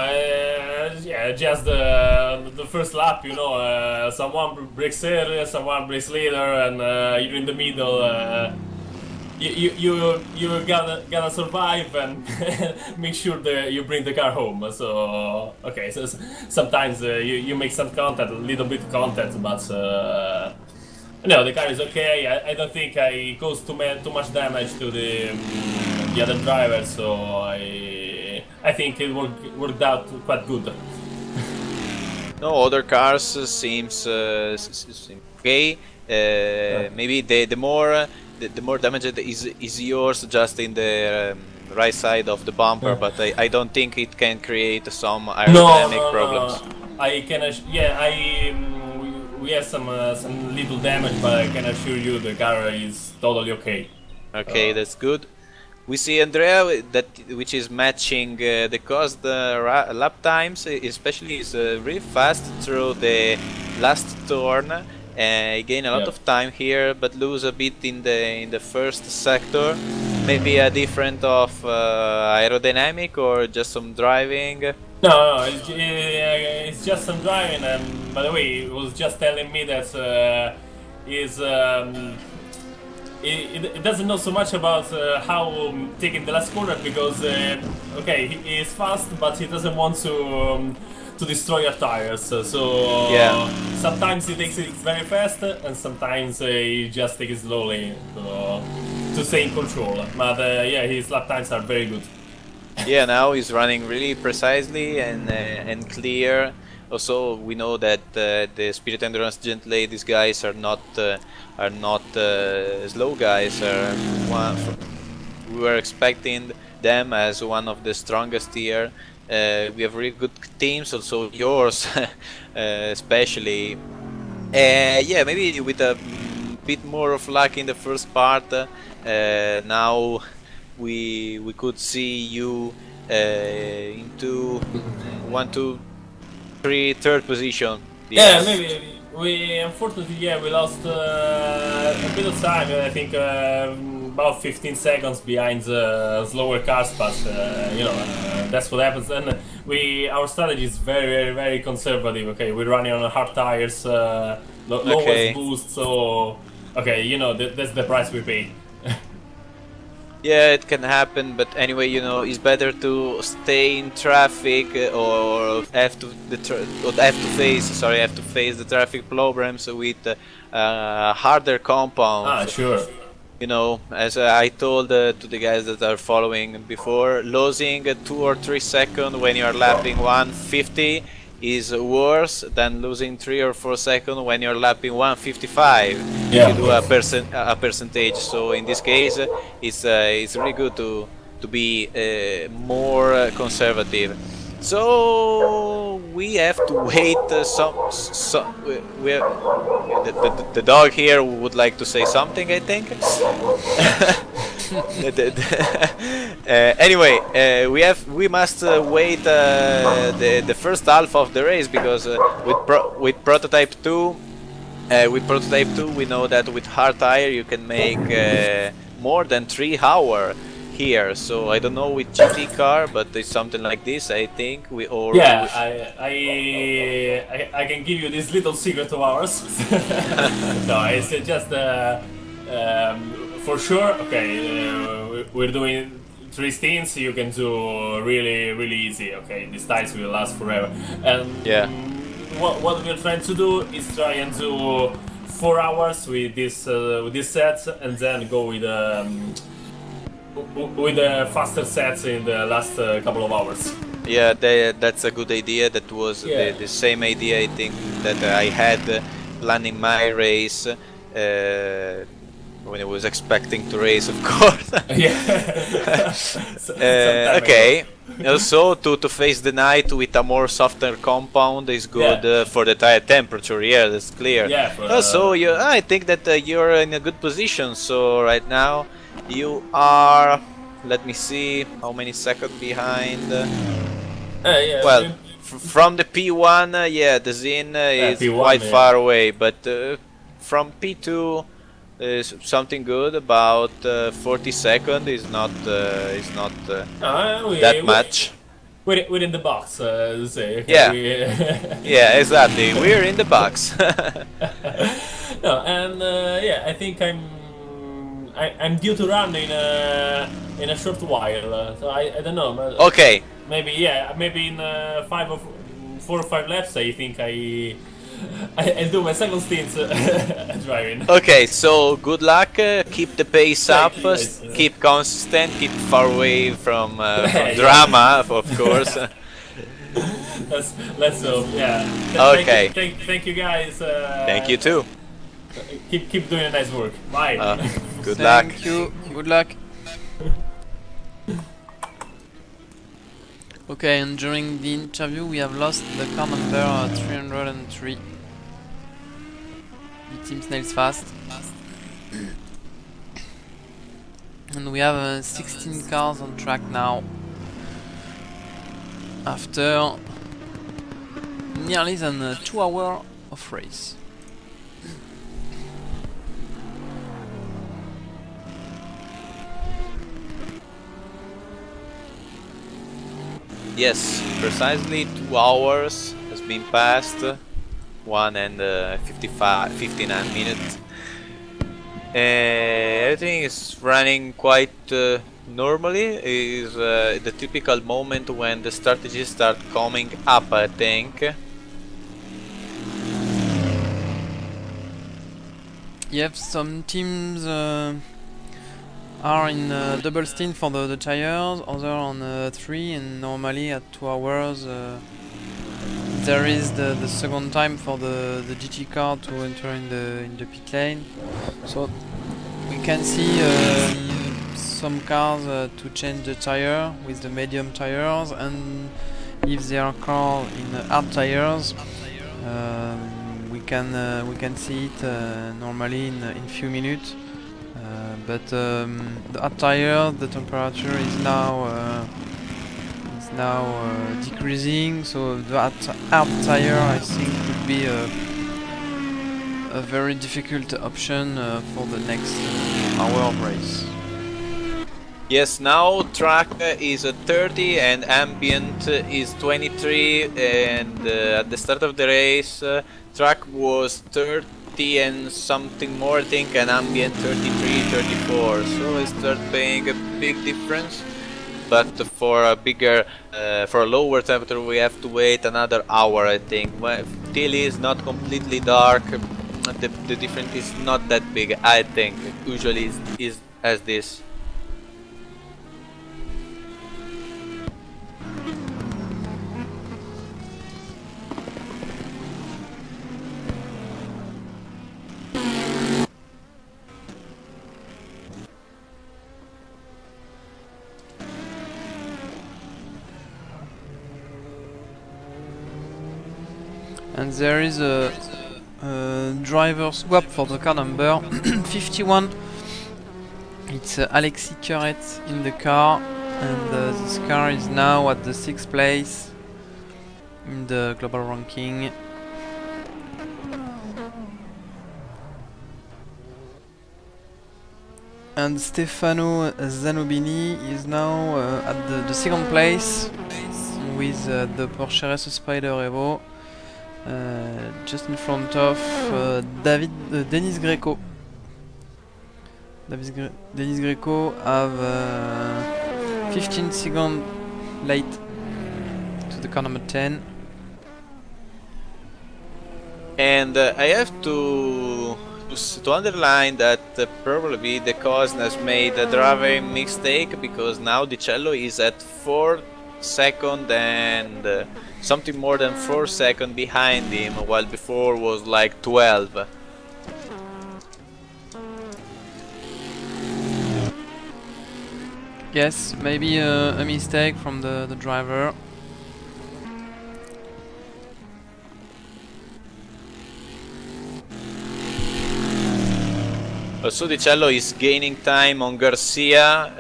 yeah, just the first lap, you know, someone breaks earlier, someone breaks later, and you're in the middle. You gotta survive and make sure that you bring the car home. So okay, so sometimes you make some contact, a little bit of contact, but no, the car is okay. I don't think I caused too much damage to the other driver, so I think it worked out quite good. No, other cars seems okay. Maybe the more damaged is yours, just in the right side of the bumper, but I don't think it can create some aerodynamic problems. I can we have some little damage, but I can assure you the car is totally okay. Okay, that's good. We see Andrea which is matching the cost lap times, especially is really fast through the last turn. Gain a lot of time here, but lose a bit in the first sector. Maybe a different of aerodynamic or just some driving. No, it's just some driving. And by the way, he was just telling me that it doesn't know so much about how taking the last corner, because okay, he is fast, but he doesn't want to destroy your tires. So yeah, sometimes he takes it very fast, and sometimes he just takes it slowly to stay in control. But yeah, his lap times are very good. Yeah, now he's running really precisely and clear. Also, we know that the Spirit Endurance Gent Ladies guys are not slow guys. We were expecting them as one of the strongest here. We have really good teams, also yours, especially. Yeah, maybe with a bit more of luck in the first part. Now we could see you into 1, 2, 3, third position. Yeah, maybe we unfortunately we lost a bit of time. I think about 15 seconds behind the slower cars, but you know that's what happens. And our strategy is very conservative. Okay, we're running on hard tires, lowest boost. So okay, you know that's the price we pay. Yeah, it can happen, but anyway, you know, it's better to stay in traffic or have to face the traffic problems with harder compounds. Ah, sure. You know, as I told to the guys that are following before, losing 2 or 3 seconds when you are lapping 150 is worse than losing 3 or 4 seconds when you're lapping 155. Yeah. If you do a percentage. So in this case, it's really good to be more conservative. So we have to wait. The dog here would like to say something, I think. Anyway, we must wait the first half of the race, because with prototype 2 we know that with hard tire you can make more than 3 hours here. So I don't know with GT car, but it's something like this, I think. I can give you this little secret of ours. No, it's just for sure. Okay, we're doing 3 stints. You can do really easy. Okay, these tires will last forever. And yeah, what we're trying to do is try and do 4 hours with this sets, and then go with the faster sets in the last couple of hours. Yeah, that's a good idea. That was the same idea, I think, that I had planning my race when I was expecting to race, of course. Yeah. Okay. Also, to face the night with a more softer compound is good for the tire temperature. Yeah, that's clear. Yeah. Also, I think that you're in a good position. So right now you are. Let me see how many seconds behind. Yeah, well, from the P1, yeah, the Zin is P1, quite far away, but from P2 is something good. About 40 seconds is not that much. We're in the box, say. Okay, Yeah, yeah, exactly. We're in the box. No, and yeah, I think I'm due to run in a short while. So I don't know. But Okay. Maybe in 4 or 5 laps. I think I'll do my second stint driving. Okay, so good luck. Keep the pace up. Keep consistent. Keep far away from drama, of course. Let's hope. Yeah. Okay. Thank you guys. Thank you too. Keep doing a nice work. Bye. Good luck. Thank you. Good luck. Okay, and during the interview we have lost the car number 303. The team snails fast. And we have 16 cars on track now. After nearly than 2 hours of race. Yes, precisely 2 hours has been passed, 1 and 59 minutes. Everything is running quite normally. Is the typical moment when the strategies start coming up, I think. You have some teams are in double stint for the tires, other on 3, and normally at 2 hours there is the second time for the GT car to enter in the pit lane. So we can see some cars to change the tire with the medium tires, and if they are car in hard tires we we can see it normally in few minutes. But the hard tire, the temperature is now decreasing, so the hard tire I think would be a very difficult option for the next hour of race. Yes, now track is 30 and ambient is 23, and at the start of the race track was 30 and something more I think, and ambient 33, 34, so it starts paying a big difference. But for a bigger, for a lower temperature we have to wait another hour I think. Till it's not completely dark, the difference is not that big I think. Usually is as this. And there is a driver swap for the car number 51. It's Alexis Curet in the car, and this car is now at the 6th place in the global ranking. And Stefano Zanobini is now at the 2nd place with the Porsche Race Spider Evo, just in front of Denis Greco. Denis Greco have 15 seconds late to the car number 10. And I have to underline that probably the cause has made a driving mistake, because now Di Cello is at 4 seconds and something more than 4 seconds behind him, while before was like 12. Yes, maybe a mistake from the driver. Also, Di Cello is gaining time on Garcia.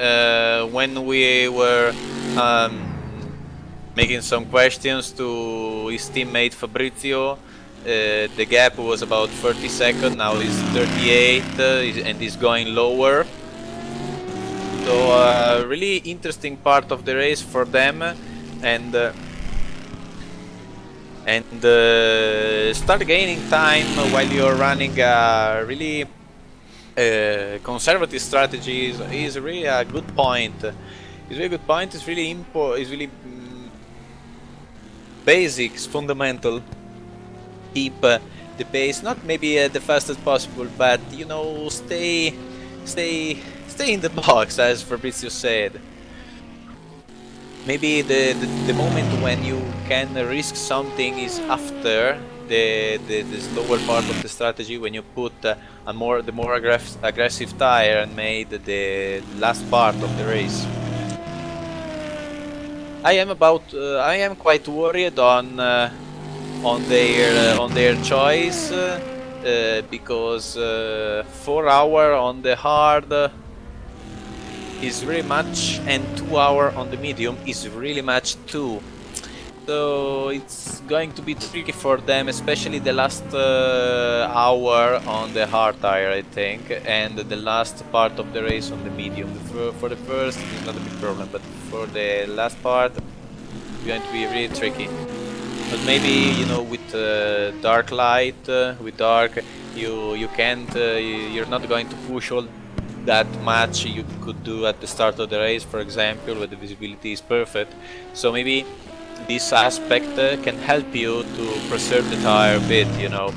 When we were making some questions to his teammate Fabrizio, the gap was about 30 seconds, now it's 38 and is going lower. So really interesting part of the race for them, and start gaining time while you're running a really conservative strategy is really a good point. It's really a good point. It's really It's really basic. It's fundamental. Keep the pace, not maybe the fastest possible, but you know, stay in the box, as Fabrizio said. Maybe the moment when you can risk something is after the slower part of the strategy, when you put the more aggressive tire and made the last part of the race. I am quite worried on their choice, because 4 hours on the hard is really much, and 2 hours on the medium is really much too. So it's going to be tricky for them, especially the last hour on the hard tire, I think, and the last part of the race on the medium. For the first, it's not a big problem, but for the last part, it's going to be really tricky. But maybe, you know, with dark light, with dark, you can't, you're not going to push all that much you could do at the start of the race, for example, where the visibility is perfect. So maybe this aspect can help you to preserve the tire a bit, you know.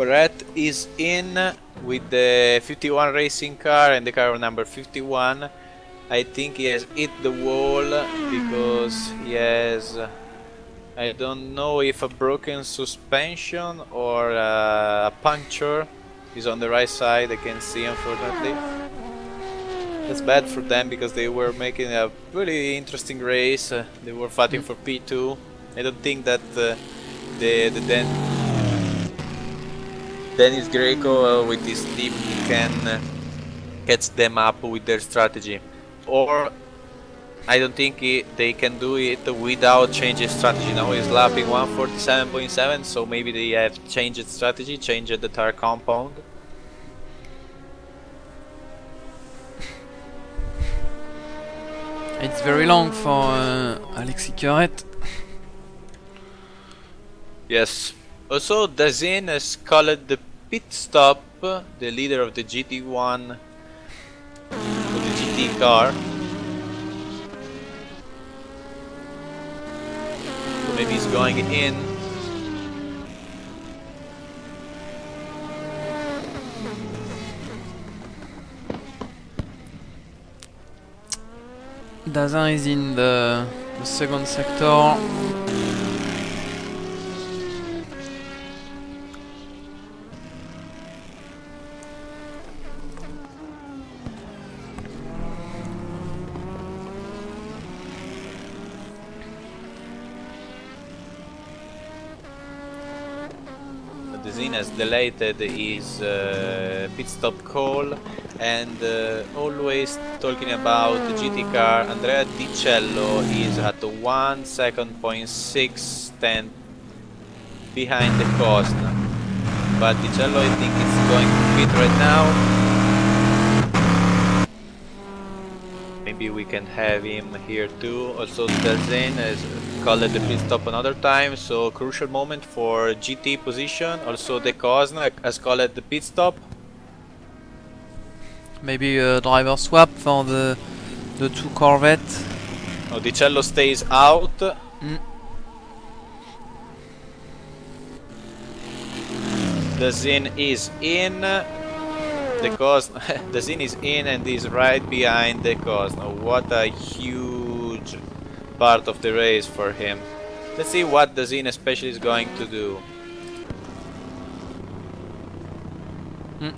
Poret is in with the 51 racing car and the car number 51. I think he has hit the wall because he has, I don't know if a broken suspension or a puncture. He's on the right side, I can see, unfortunately. That's bad for them because they were making a pretty interesting race. They were fighting for P2. I don't think that Dennis Greco with his team can catch them up with their strategy. Or I don't think they can do it without changing strategy. Now he's lapping 147.7, so maybe they have changed strategy, changed the tire compound. It's very long for Alexis Queret. Yes. Also, Dazin has called the pit stop, the leader of the GT1, of the GT car. So maybe he's going in. Dazin is in the second sector. Dazin has delayed his pit stop call and always talking about the GT car. Andrea Di Cello is at 1 second point 6 10 behind the Cosna, but Di Cello I think is going to pit right now. Maybe we can have him here too. Also Dazin has called the pit stop another time, so crucial moment for GT position. Also the Cosna has called the pit stop. Maybe a driver swap for the two Corvette. Oh, Di Cello stays out. Dazin is in. The Cosna, Dazin is in and is right behind the Cosna. What a huge part of the race for him. Let's see what Dazin especially is going to do.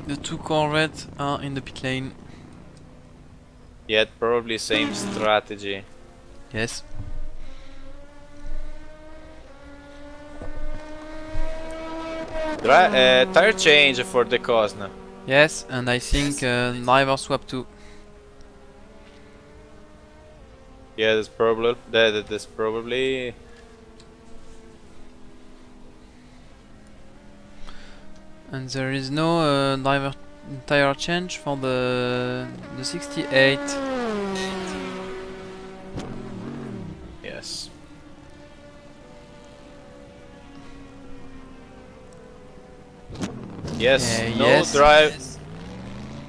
The two Corvettes are in the pit lane. Yet probably same strategy. Yes. Tire change for the Cosna. Yes, and I think driver swap too. Yeah, that's probably. And there is no driver tire change for the 68. Yes. Yes, no yes. drive,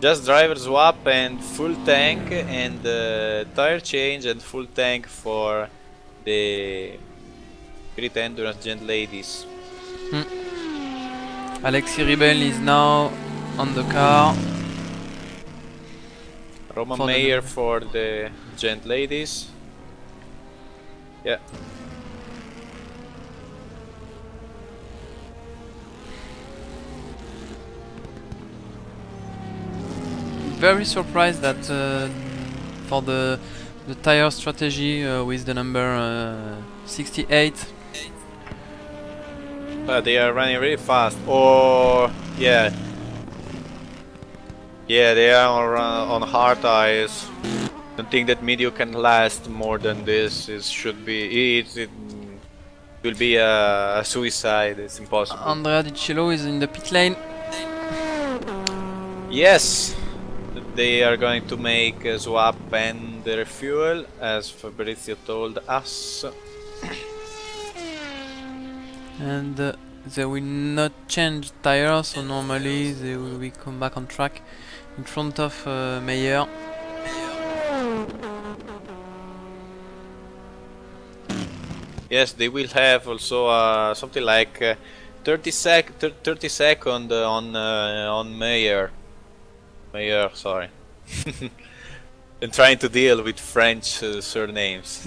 just driver swap and full tank and tire change and full tank for the Great Endurance Gent Ladies. Alexis Ribel is now on the car. Roman For the Meyer number. for the Gent Ladies. Yeah. Very surprised that for the tire strategy with the number 68. But they are running really fast. Or yeah, they are on hard tires. Don't think that Medio can last more than this. It will be a suicide. It's impossible. Andrea Di Cello is in the pit lane. Yes, they are going to make a swap and the refuel, as Fabrizio told us. And they will not change tires, so normally they will come back on track in front of Meyer. Yes, they will have also something like 30 second on Mayer. Mayer, sorry. I'm trying to deal with French surnames.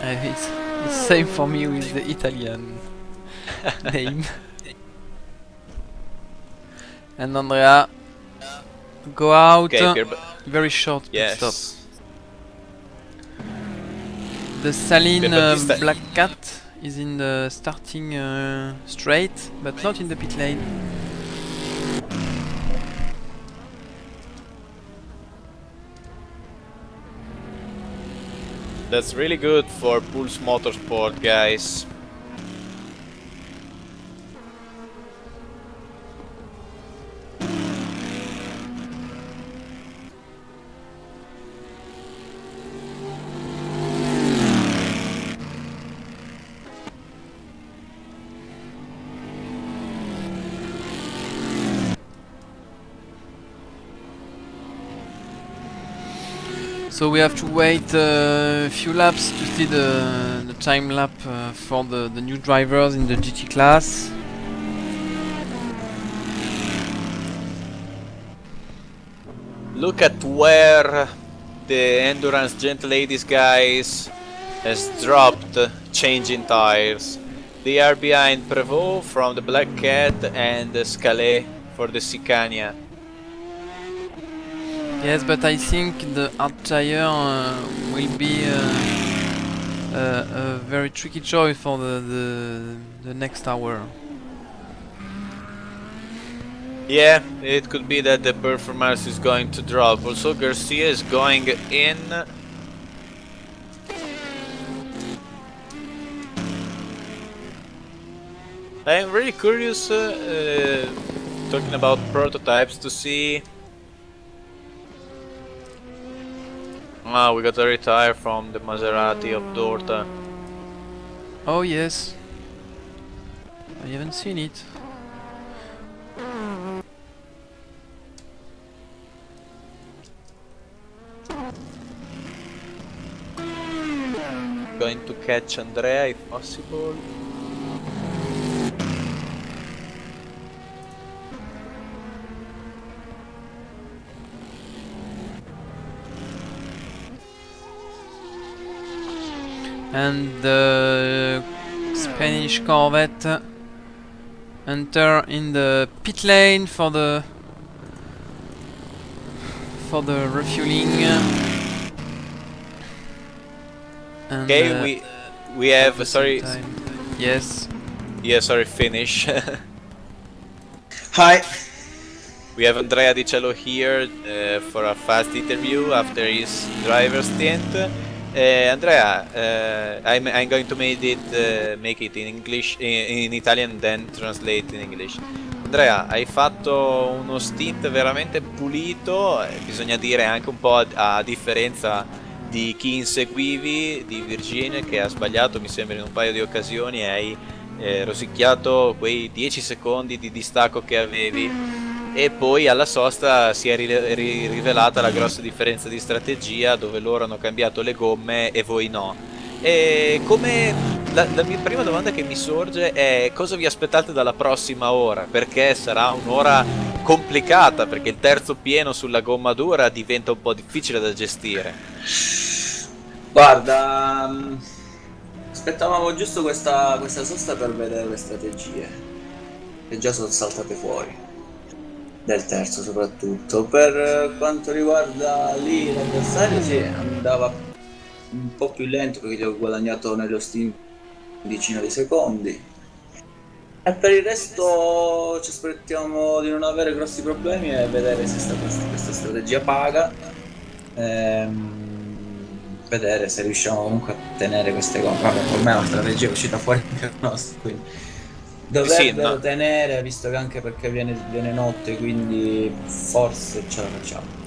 It's same for me with the Italian name. And Andrea, go out. Okay, Very short pit yes. stop. The Saline Black Cat is in the starting straight, but not in the pit lane. That's really good for Pulse Motorsport, guys. So we have to wait a few laps to see the time lap for the new drivers in the GT class. Look at where the Endurance Gent Ladies guys has dropped changing tires. They are behind Prevot from the Black Cat and Scalé for the Sicania. Yes, but I think the hard tire will be a very tricky choice for the next hour. Yeah, it could be that the performance is going to drop. Also, Garcia is going in. I am really curious, talking about prototypes, to see. Ah, we got a retire from the Maserati of Dorta. Oh yes, I haven't seen it. Going to catch Andrea if possible. And the Spanish Corvette enter in the pit lane for the refueling. And Okay, we have sorry. Yes. Yeah, sorry. Finish. Hi. We have Andrea Di Cello here for a fast interview after his driver stint. Andrea, I'm going to make it in English, in Italian, then translate in English. Andrea, hai fatto uno stint veramente pulito, bisogna dire anche un po' a differenza di chi inseguivi, di Virginia, che ha sbagliato mi sembra in un paio di occasioni e hai rosicchiato quei 10 secondi di distacco che avevi. E poi alla sosta si è rivelata la grossa differenza di strategia, dove loro hanno cambiato le gomme e voi no. E come la mia prima domanda che mi sorge è: cosa vi aspettate dalla prossima ora? Perché sarà un'ora complicata, perché il terzo pieno sulla gomma dura diventa un po' difficile da gestire. Guarda, aspettavamo giusto questa sosta per vedere le strategie, che già sono saltate fuori. Del terzo soprattutto. Per quanto riguarda lì l'avversario, sì, andava un po' più lento perché gli ho guadagnato nello steam una decina di secondi. E per il resto ci aspettiamo di non avere grossi problemi e vedere se questa strategia paga. Vedere se riusciamo comunque a tenere queste cose. Vabbè, per me la strategia è uscita fuori per nostro, quindi dovrebbero tenere, visto che anche perché viene notte, quindi forse ce la facciamo.